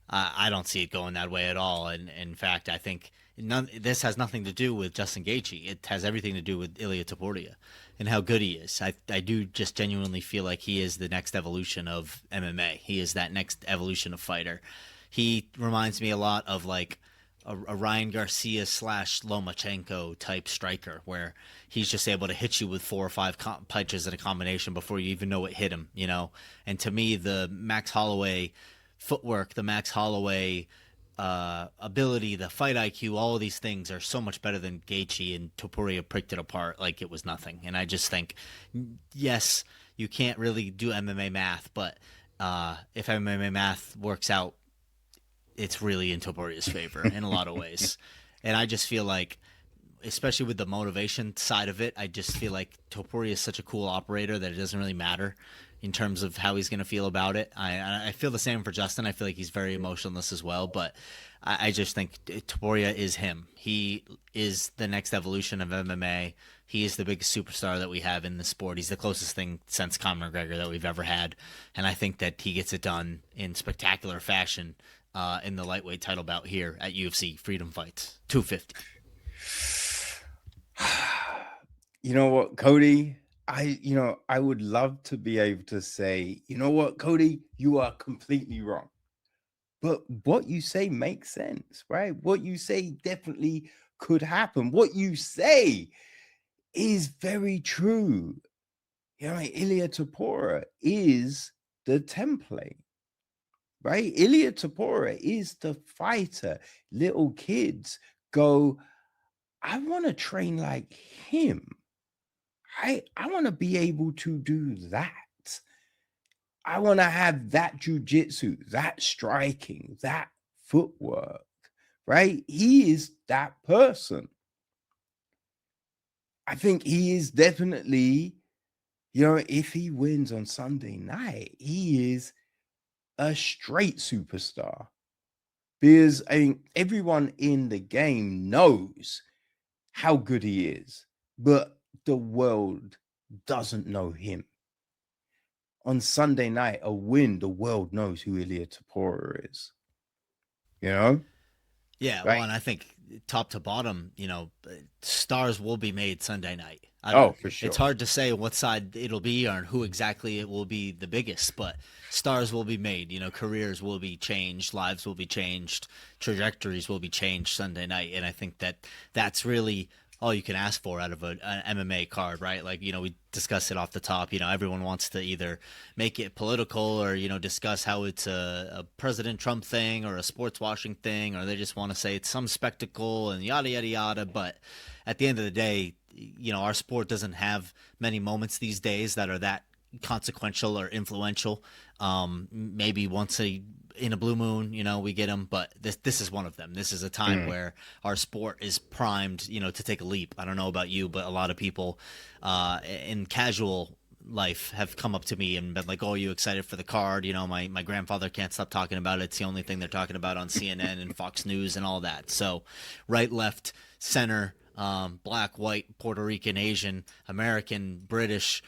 I don't see it going that way at all. And in fact, I think this has nothing to do with Justin Gaethje. It has everything to do with Ilia Topuria and how good he is. I do just genuinely feel like he is the next evolution of MMA. He is that next evolution of fighter. He reminds me a lot of like a Ryan Garcia / Lomachenko type striker, where he's just able to hit you with 4 or 5 punches in a combination before you even know it hit him. And to me, the Max Holloway footwork, the Max Holloway ability, the fight IQ, all of these things are so much better than Gaethje, and Topuria pricked it apart like it was nothing. And I just think, yes, you can't really do MMA math, but if MMA math works out, it's really in Topuria's favor in a lot of ways. And I just feel like, especially with the motivation side of it, I just feel like Topuria is such a cool operator that it doesn't really matter in terms of how he's going to feel about it. I feel the same for Justin. I feel like he's very emotionless as well, but I just think Topuria is him. He is the next evolution of MMA. He is the biggest superstar that we have in the sport. He's the closest thing since Conor McGregor that we've ever had. And I think that he gets it done in spectacular fashion in the lightweight title bout here at UFC Freedom Fights 250. You know what, Cody? I would love to be able to say, you know what, Cody, you are completely wrong. But what you say makes sense, right? What you say definitely could happen. What you say is very true. Ilia Topuria is the template, right? Ilia Topuria is the fighter. Little kids go, I want to train like him. I want to be able to do that. I want to have that jiu-jitsu, that striking, that footwork, right? He is that person. I think he is definitely, if he wins on Sunday night, he is a straight superstar. Because everyone in the game knows how good he is, but the world doesn't know him. On Sunday night, a win, the world knows who Ilia Topuria is. Yeah, right? well, and I think top to bottom, stars will be made Sunday night. For sure. It's hard to say what side it'll be or who exactly it will be the biggest, but stars will be made. Careers will be changed, lives will be changed, trajectories will be changed Sunday night. And I think that that's really all you can ask for out of an MMA card, right? Like, we discussed it off the top. Everyone wants to either make it political or, discuss how it's a President Trump thing or a sports washing thing, or they just want to say it's some spectacle and yada, yada, yada. But at the end of the day, our sport doesn't have many moments these days that are that consequential or influential. Maybe once in a blue moon, we get them, but this is one of them. This is a time where our sport is primed, to take a leap. I don't know about you, but a lot of people in casual life have come up to me and been like, "Oh, are you excited for the card?" My grandfather can't stop talking about it. It's the only thing they're talking about on CNN and Fox News and all that. So right, left, center, black, white, Puerto Rican, Asian, American, British,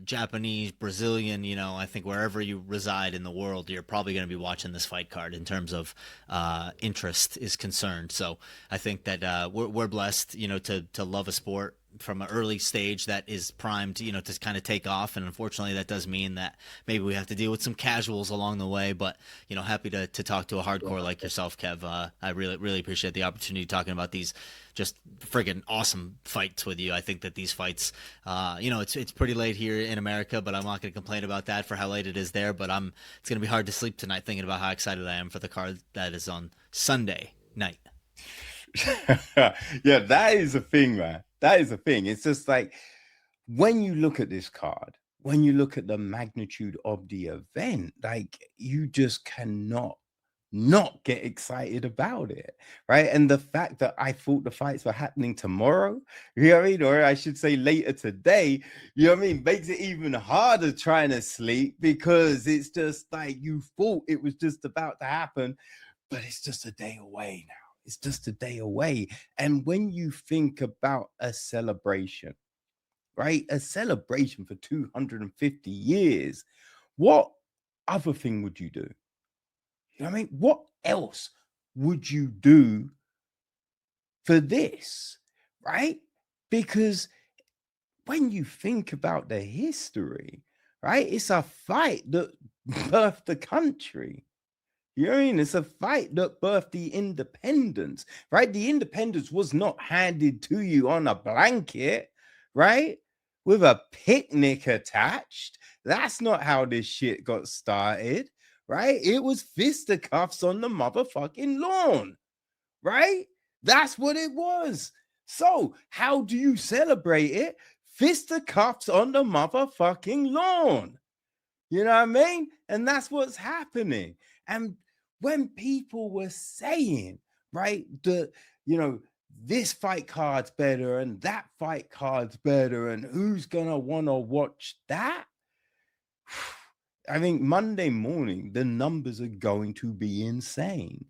Japanese, Brazilian, I think wherever you reside in the world, you're probably going to be watching this fight card in terms of interest is concerned. So I think that we're blessed, to love a sport from an early stage that is primed, to kind of take off. And unfortunately, that does mean that maybe we have to deal with some casuals along the way. But, happy to talk to a hardcore like yourself, Kev. I really, really appreciate the opportunity talking about these just friggin' awesome fights with you. I think that these fights, it's pretty late here in America, but I'm not going to complain about that for how late it is there. But it's going to be hard to sleep tonight thinking about how excited I am for the card that is on Sunday night. Yeah, that is a thing, man. That is a thing. It's just like when you look at this card, when you look at the magnitude of the event, like you just cannot not get excited about it, right? And the fact that I thought the fights were happening tomorrow, or I should say later today, makes it even harder trying to sleep, because it's just like you thought it was just about to happen, but it's just a day away now. It's just a day away. And when you think about a celebration, right? A celebration for 250 years, what other thing would you do? You know what I mean? What else would you do for this, right? Because when you think about the history, right, it's a fight that birthed the country. You know what I mean? It's a fight that birthed the independence, right? The independence was not handed to you on a blanket, right? With a picnic attached. That's not how this shit got started, right? It was fisticuffs on the motherfucking lawn, right? That's what it was. So, how do you celebrate it? Fisticuffs on the motherfucking lawn. You know what I mean? And that's what's happening. And when people were saying, right, that, you know, this fight card's better and that fight card's better, and who's gonna want to watch that? I think Monday morning, the numbers are going to be insane.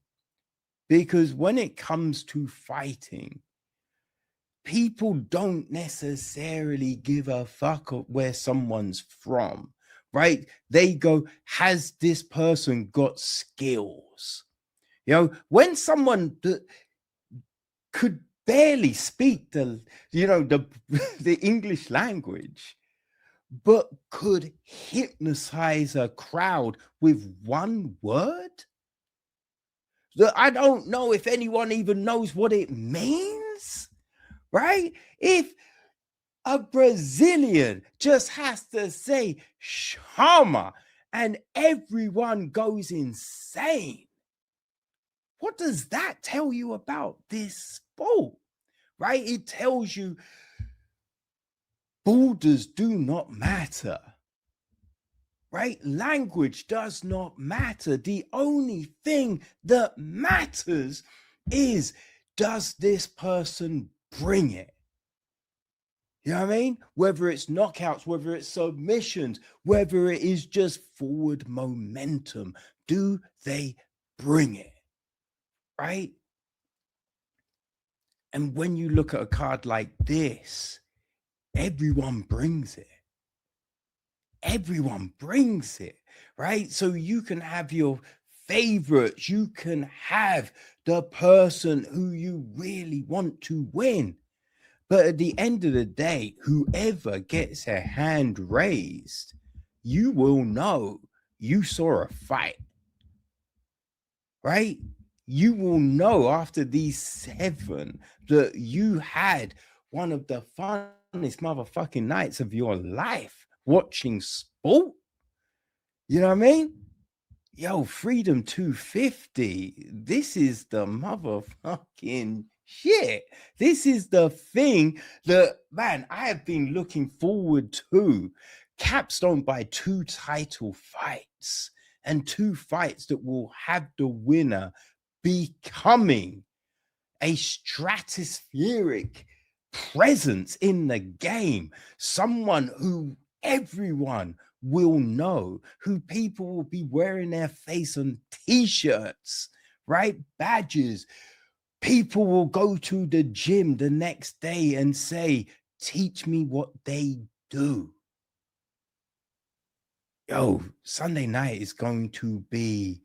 Because when it comes to fighting, people don't necessarily give a fuck where someone's from, right? They go, has this person got skills? You know, when someone could barely speak the, you know, the English language, but could hypnotize a crowd with one word, that I don't know if anyone even knows what it means, right? If a Brazilian just has to say Shama and everyone goes insane, what does that tell you about this sport, right? It tells you borders do not matter, right? Language does not matter. The only thing that matters is, does this person bring it? You know what I mean? Whether it's knockouts, whether it's submissions, whether it is just forward momentum, do they bring it? Right? And when you look at a card like this, everyone brings it. Everyone brings it, right? So you can have your favorites, you can have the person who you really want to win. But at the end of the day, whoever gets a hand raised, you will know you saw a fight, right? You will know after these 7 that you had one of the funnest motherfucking nights of your life watching sport. You know what I mean? Yo, Freedom 250. This is the motherfucking shit. This is the thing that, man, I have been looking forward to. Capstone by 2 title fights, and 2 fights that will have the winner becoming a stratospheric presence in the game. Someone who everyone will know, who people will be wearing their face on t-shirts, right? Badges. People will go to the gym the next day and say, teach me what they do. Yo, Sunday night is going to be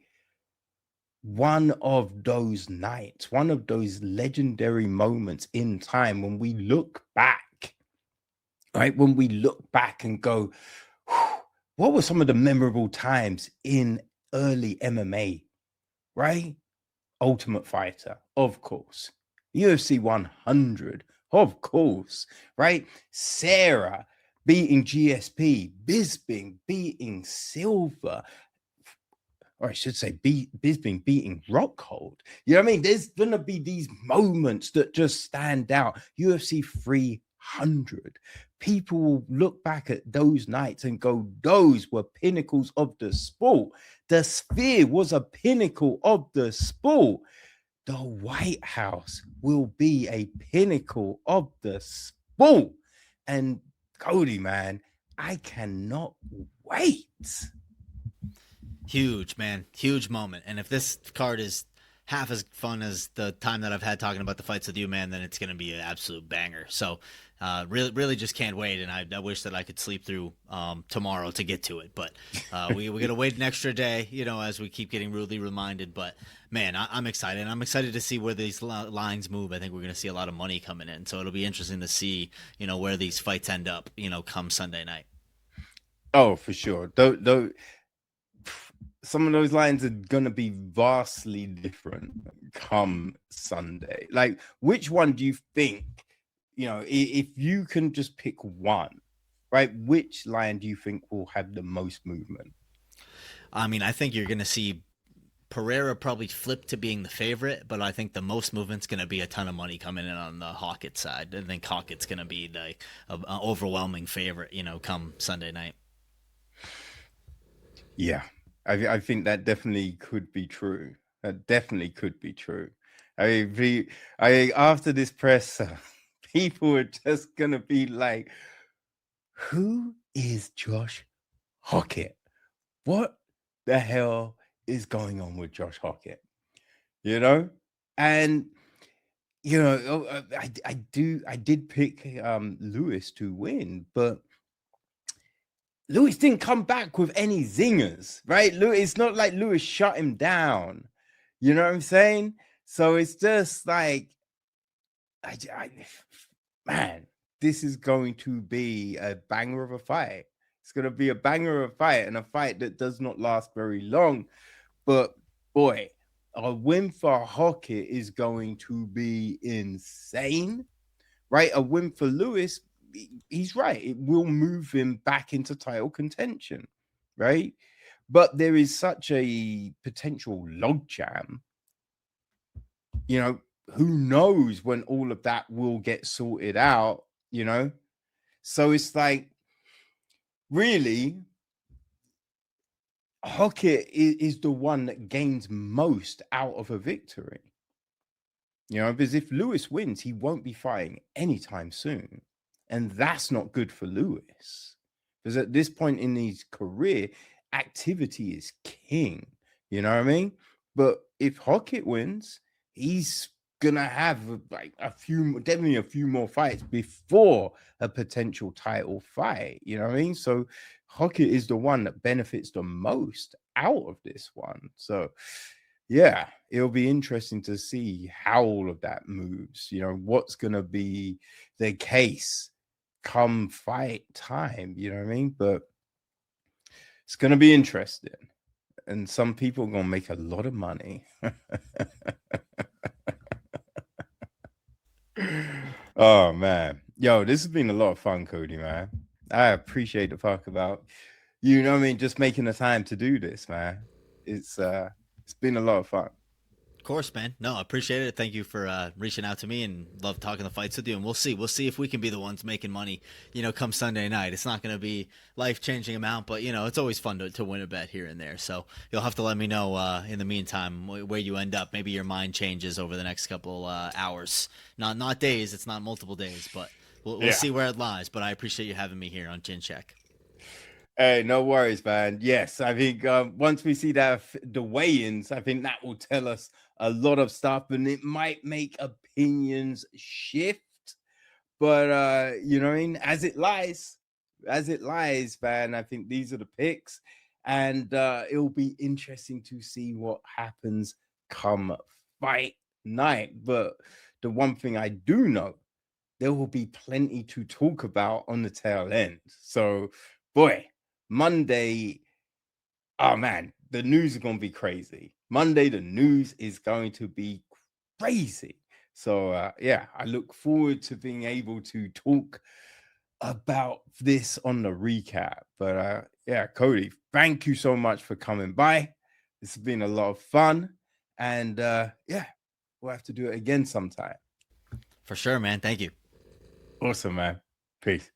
one of those nights, one of those legendary moments in time when we look back, right? When we look back and go, what were some of the memorable times in early MMA, right? Ultimate Fighter, of course. UFC 100, of course, right? Sarah beating GSP, Bisping beating Silver, or I should say Bisping beating Rockhold. You know what I mean? There's going to be these moments that just stand out. UFC 300. People will look back at those nights and go, those were pinnacles of the sport. The Sphere was a pinnacle of the sport. The White House will be a pinnacle of the sport. And Cody, man, I cannot wait. Huge, man. Huge moment. And if this card is half as fun as the time that I've had talking about the fights with you, man, then it's going to be an absolute banger. So, really just can't wait. And I wish that I could sleep through tomorrow to get to it. But we're going to wait an extra day, as we keep getting rudely reminded. But man, I'm excited. I'm excited to see where these lines move. I think we're going to see a lot of money coming in. So it'll be interesting to see, where these fights end up, come Sunday night. Oh, for sure. Though some of those lines are gonna be vastly different come Sunday. Like, which one do you think? If you can just pick one, right? Which line do you think will have the most movement? I mean, I think you're going to see Pereira probably flip to being the favorite, but I think the most movement's going to be a ton of money coming in on the Hokit side. I think Hokit's going to be like an overwhelming favorite, come Sunday night. Yeah, I think that definitely could be true. That definitely could be true. After this presser, people are just gonna be like, "Who is Josh Hokit? What the hell is going on with Josh Hokit?" And I did pick Lewis to win, but Lewis didn't come back with any zingers, right? It's not like Lewis shut him down. You know what I'm saying? So it's just like, man, this is going to be a banger of a fight. It's going to be a banger of a fight, and a fight that does not last very long. But boy, a win for Hokit is going to be insane, right? A win for Lewis, he's right. It will move him back into title contention, right? But there is such a potential logjam. Who knows when all of that will get sorted out, So it's like, really, Hokit is the one that gains most out of a victory. Because if Lewis wins, he won't be fighting anytime soon. And that's not good for Lewis. Because at this point in his career, activity is king. You know what I mean? But if Hokit wins, he's gonna have like definitely a few more fights before a potential title fight. You know what I mean? So Hokit is the one that benefits the most out of this one. So yeah, it'll be interesting to see how all of that moves. What's going to be the case come fight time. You know what I mean? But it's going to be interesting. And some people are going to make a lot of money. Oh, man. Yo, this has been a lot of fun, Cody, man. I appreciate the talk about, what I mean, just making the time to do this, man. It's been a lot of fun. Of course, man. No, I appreciate it. Thank you for reaching out to me, and love talking the fights with you. And we'll see. We'll see if we can be the ones making money, come Sunday night. It's not going to be life-changing amount, but, it's always fun to win a bet here and there. So you'll have to let me know in the meantime where you end up. Maybe your mind changes over the next couple hours. Not days. It's not multiple days, but we'll see where it lies. But I appreciate you having me here on Chin Check. Hey, no worries, man. Yes, I think once we see the weigh-ins, I think that will tell us a lot of stuff, and it might make opinions shift. But what I mean, as it lies, man. I think these are the picks, and it'll be interesting to see what happens come fight night. But the one thing I do know, there will be plenty to talk about on the tail end. So, boy. Monday, oh man, the news is going to be crazy. Monday, the news is going to be crazy. So, I look forward to being able to talk about this on the recap. But, Cody, thank you so much for coming by. This has been a lot of fun. And, we'll have to do it again sometime. For sure, man. Thank you. Awesome, man. Peace.